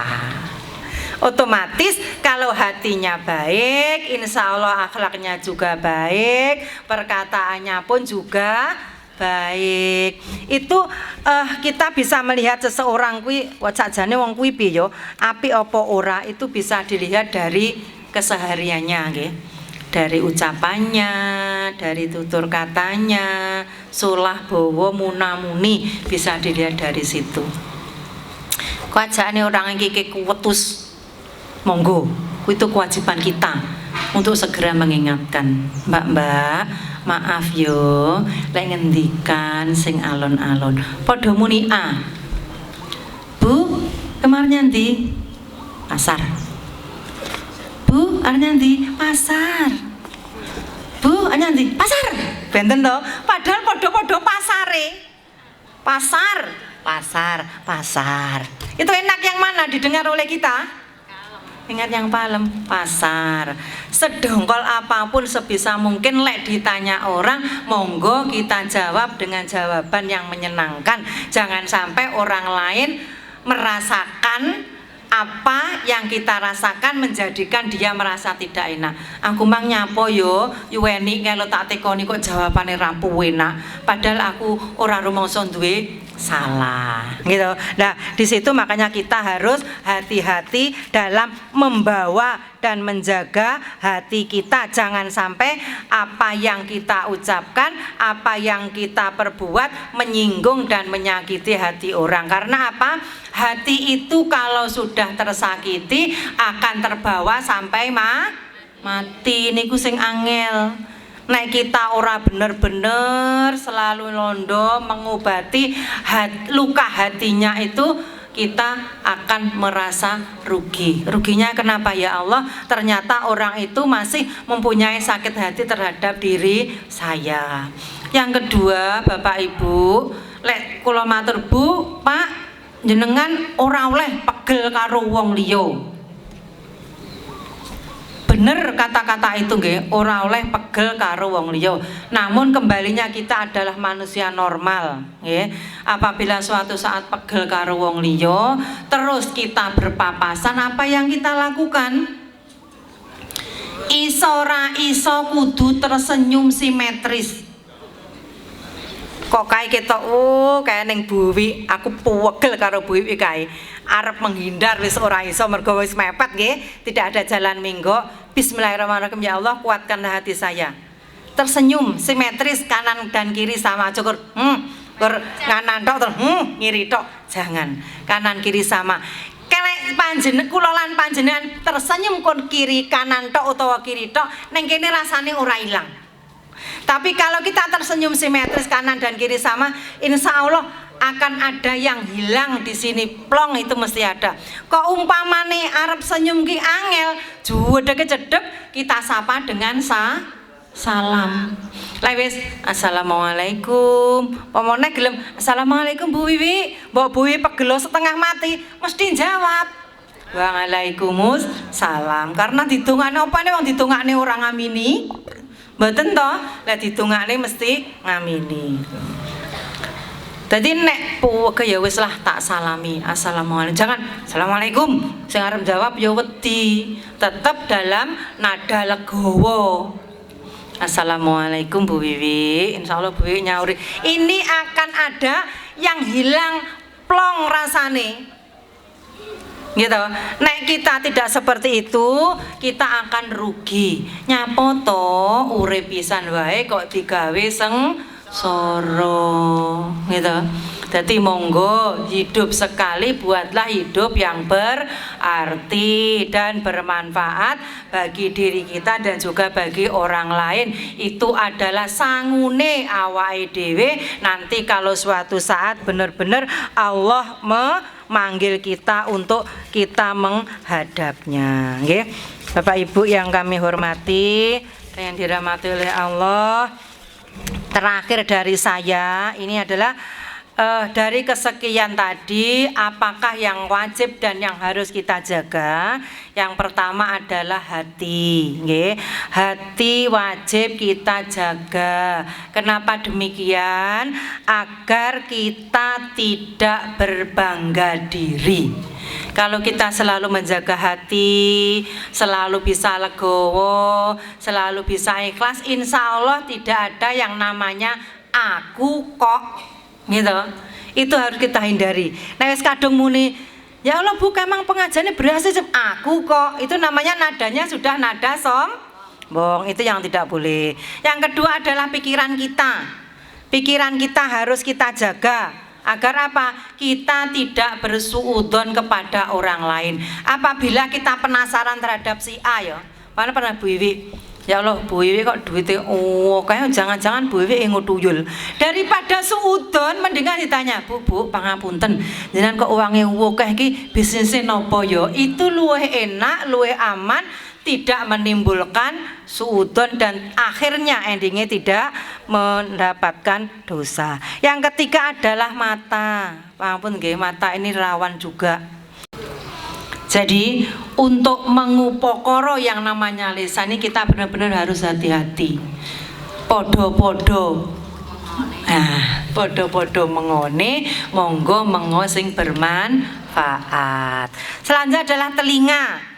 Otomatis kalau hatinya baik, insya Allah akhlaknya juga baik, perkataannya pun juga baik. Itu kita bisa melihat seseorang kuwi sajane wong kuwi piye yo, apik apa ora itu bisa dilihat dari kesehariannya nggih. dari ucapannya, dari tutur katanya, sulah bowo munamuni, bisa dilihat dari situ. Kewajaane orang yang kiki kuwetus, monggo, itu kewajiban kita untuk segera mengingatkan. Mbak, maaf yo, lek ngendikan sing alon-alon. Padha muni a. Bu, kemarin ndi? Pasar. Bu, arep ndi? Pasar. Bu, arep ndi? Pasar. Benten to? Padahal padha-padha pasare. Pasar. Itu enak yang mana didengar oleh kita? Ingat yang palem, pasar. Sedongkol apapun sebisa mungkin lek ditanya orang, monggo kita jawab dengan jawaban yang menyenangkan. Jangan sampai orang lain merasakan apa yang kita rasakan menjadikan dia merasa tidak enak. Aku mang nyapo yo, yuweni kalau tak tekoni kok jawabane rapuh enak. Padahal aku ora rumangsa duwe salah, gitu. Nah, di situ makanya kita harus hati-hati dalam membawa dan menjaga hati kita. Jangan sampai apa yang kita ucapkan, apa yang kita perbuat menyinggung dan menyakiti hati orang. Karena apa? Hati itu kalau sudah tersakiti akan terbawa sampai mati. Niku sing angel. Nek kita ora bener-bener selalu londo mengobati luka hatinya itu, kita akan merasa rugi. Ruginya kenapa ya Allah? Ternyata orang itu masih mempunyai sakit hati terhadap diri saya. Yang kedua, Bapak Ibu, lek kula matur Bu, Pak, jenengan ora oleh pegel karo wong liya. Bener kata-kata itu nggih, ora oleh pegel karo wong liya. Namun kembalinya kita adalah manusia normal, nggih. Apabila suatu saat pegel karo wong liya, terus kita berpapasan, apa yang kita lakukan? Iso ora iso kudu tersenyum simetris. Kok kae ketok kae ning buwi, aku puwegel karo buwi kae. Arep menghindar wis ora iso mergo wis mepet nggih, tidak ada jalan minggo. Bismillahirrahmanirrahim, ya Allah kuatkanlah hati saya. Tersenyum simetris kanan dan kiri sama, cukur kanan tok terus ngiri tok, jangan. Kanan kiri sama. Kelek panjenengan kula lan panjenengan tersenyum kon kiri kanan tok utawa kiri tok, ning kene rasane ora ilang. Tapi kalau kita tersenyum simetris kanan dan kiri sama, insya Allah akan ada yang hilang di sini, plong itu mesti ada. Kok umpamane arep senyum ki angel, jedeg-jedeg kita sapa dengan salam. Lewis, assalamualaikum. Pomone gelem, assalamualaikum Bu Wiwi. Mbok Bu Wiwi pegelo setengah mati, mesti jawab waalaikumsalam. Karena didongakne opane wong didongakne ora ngamini. Mboten to, lek didongakne mesti ngamini. Jadi nek puweke ya wis lah tak salami, assalamualaikum. Jangan assalamualaikum, sing arep jawab ya wedi, tetap dalam nada legowo. Assalamualaikum Bu Wiwi, insyaallah Bu Wiwi nyauri. Ini akan ada yang hilang plong rasane. Gitu. Nek kita tidak seperti itu, kita akan rugi. Nyapo to urip pisan wae kok digawe sengsara. Gitu. Jadi monggo hidup sekali, buatlah hidup yang berarti dan bermanfaat bagi diri kita dan juga bagi orang lain. Itu adalah sangune awake dhewe. Nanti kalau suatu saat benar-benar Allah memanggil kita untuk kita menghadapnya. Nggih. Bapak Ibu yang kami hormati, yang dirahmati oleh Allah. Terakhir dari saya ini adalah dari kesekian tadi, apakah yang wajib dan yang harus kita jaga? Yang pertama adalah hati, nggih. Hati wajib kita jaga. Kenapa demikian? Agar kita tidak berbangga diri. Kalau kita selalu menjaga hati, selalu bisa legowo, selalu bisa ikhlas, insya Allah tidak ada yang namanya aku kok. Gitu. Itu harus kita hindari. Nah, wis kadung muni, ya Allah Bu, emang pengajiannya berhasil, aku kok. Itu namanya nadanya sudah nada sombong. Itu yang tidak boleh. Yang kedua adalah pikiran kita. Pikiran kita harus kita jaga. Agar apa? Kita tidak bersuudzon kepada orang lain. Apabila kita penasaran terhadap si A ya. Mana pernah Bu Wiwi? Ya Allah, Bu Wiwi kok duitnya kayak jangan-jangan Bu Wiwi ngutuyul. Daripada suudzon mendingan ditanya, Bu pangapunten. Jenengan kok uangnya akeh iki bisnisnya nopo ya? Itu luwih enak, luwih aman, tidak menimbulkan suudzon dan akhirnya endingnya tidak mendapatkan dosa. Yang ketiga adalah mata. Ampun nggih, mata ini rawan juga. Jadi untuk mengupokoro yang namanya lisan ini kita benar-benar harus hati-hati. Podo-podo. Nah, podo-podo mengone, monggo mengo sing bermanfaat. Selanjutnya adalah telinga.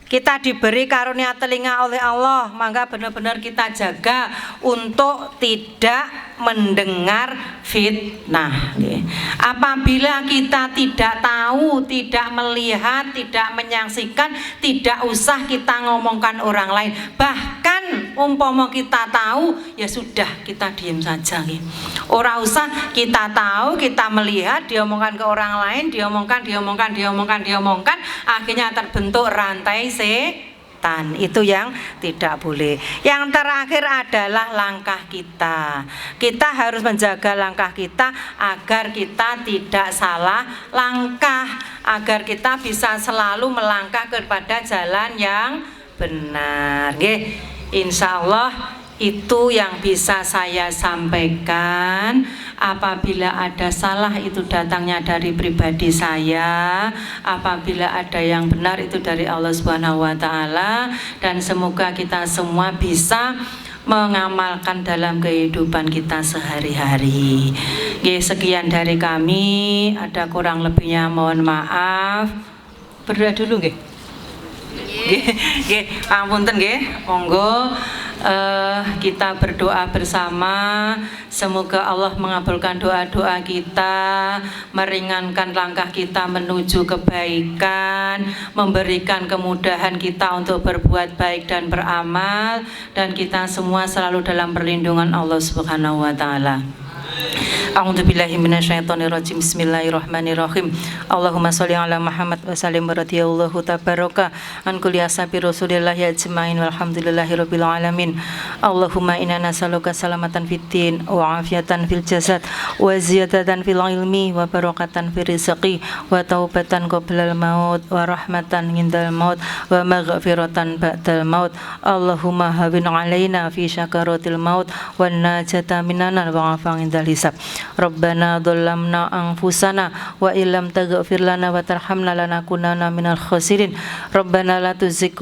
Kita diberi karunia telinga oleh Allah, maka benar-benar kita jaga untuk tidak mendengar fitnah. Apabila kita tidak tahu, tidak melihat, tidak menyaksikan, tidak usah kita ngomongkan orang lain. Bahkan umpama kita tahu, ya sudah kita diam saja. Ora usah kita tahu, kita melihat, diomongkan ke orang lain, diomongkan, akhirnya terbentuk rantai setan. Itu yang tidak boleh. Yang terakhir adalah langkah kita. Kita harus menjaga langkah kita agar kita tidak salah langkah, agar kita bisa selalu melangkah kepada jalan yang benar. Insya Allah itu yang bisa saya sampaikan. Apabila ada salah itu datangnya dari pribadi saya, apabila ada yang benar itu dari Allah Subhanahu wa taala, dan semoga kita semua bisa mengamalkan dalam kehidupan kita sehari-hari. Sekian dari kami, ada kurang lebihnya mohon maaf. Berdoa dulu nggih. Nggih, pangapunten nggih. Monggo kita berdoa bersama. Semoga Allah mengabulkan doa-doa kita, meringankan langkah kita menuju kebaikan, memberikan kemudahan kita untuk berbuat baik dan beramal, dan kita semua selalu dalam perlindungan Allah Subhanahu wa taala. A'udzubillahi minasyaitonirrajim. Bismillahirrahmanirrahim. Allahumma sholli ala Muhammad wa sallim radhiyallahu tabaraka an kulli ashabi Rasulillahi ajmain walhamdulillahirabbil alamin. Allahumma inna nas'aluka salamatan fid din wa afiatan fil jasad wa ziyadatan fil ilmi wa barakatan fil rizqi wa taubatan qoblal maut wa rahmatan indal maut wa maghfiratan ba'dal maut. Allahumma hawin alaina fi syakaratil maut wan najata minan nar wa afan indal hisab. Rabbana dhallamna anfusana wa illam taghfir lana wa tarhamna lanakunanna minal khasirin. Rabbana la tuzigh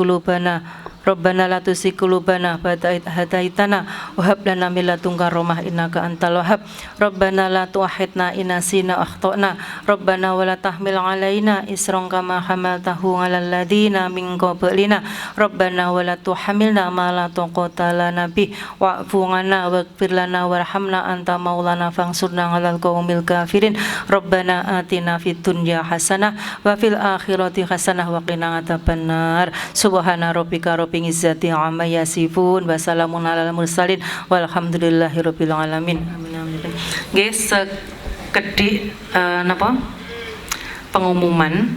qulubana ba'da idh hadaitana wa hab lana min ladunka rahmah innaka antal wahhab. Rabbana la tu'akhidna in nasina akhtana. Rabbana wa la tahmil 'alaina isran kama hamaltahu 'alal ladzina min qablina. Rabbana wa la tuhammilna ma la taqata lana bih wa'fu 'anna waghfir lana warhamna anta maulana fansurna 'alal qaumil kafirin. Rabbana atina fid dunya hasanah wa fil akhirati hasanah wa qina adzabannar. Subhana rabbika rabbil izzati amma yasifun wa salamun alal mursalin walhamdulillahirabbil alamin. Amin. Nggih, sekedhik napa? Pengumuman.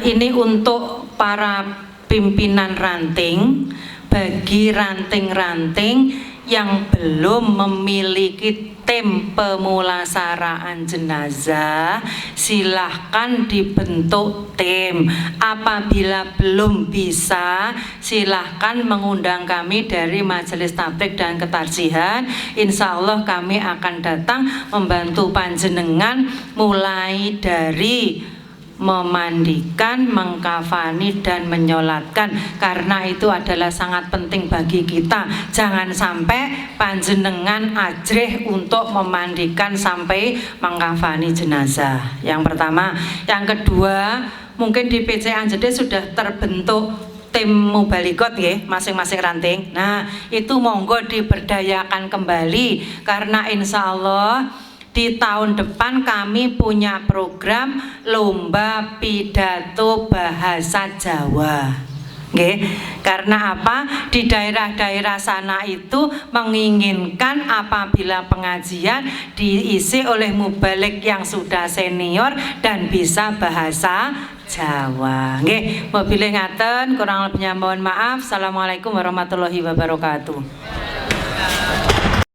Ini untuk para pimpinan ranting, bagi ranting-ranting yang belum memiliki tim pemulasaraan jenazah, silahkan dibentuk tim. Apabila belum bisa, silahkan mengundang kami dari Majelis Tabligh dan Ketarsihan. Insya Allah kami akan datang membantu panjenengan mulai dari memandikan, mengkafani dan menyolatkan, karena itu adalah sangat penting bagi kita. Jangan sampai panjenengan ajrih untuk memandikan sampai mengkafani jenazah. Yang pertama. Yang kedua, mungkin di PC Anjede sudah terbentuk tim mubalikot nggih, masing-masing ranting. Nah, itu monggo diberdayakan kembali, karena insya Allah di tahun depan kami punya program lomba pidato bahasa Jawa. Nggih. Karena apa? Di daerah-daerah sana itu menginginkan apabila pengajian diisi oleh mubalik yang sudah senior dan bisa bahasa Jawa. Nggih, mobile ngaten, kurang lebihnya mohon maaf. Assalamualaikum warahmatullahi wabarakatuh.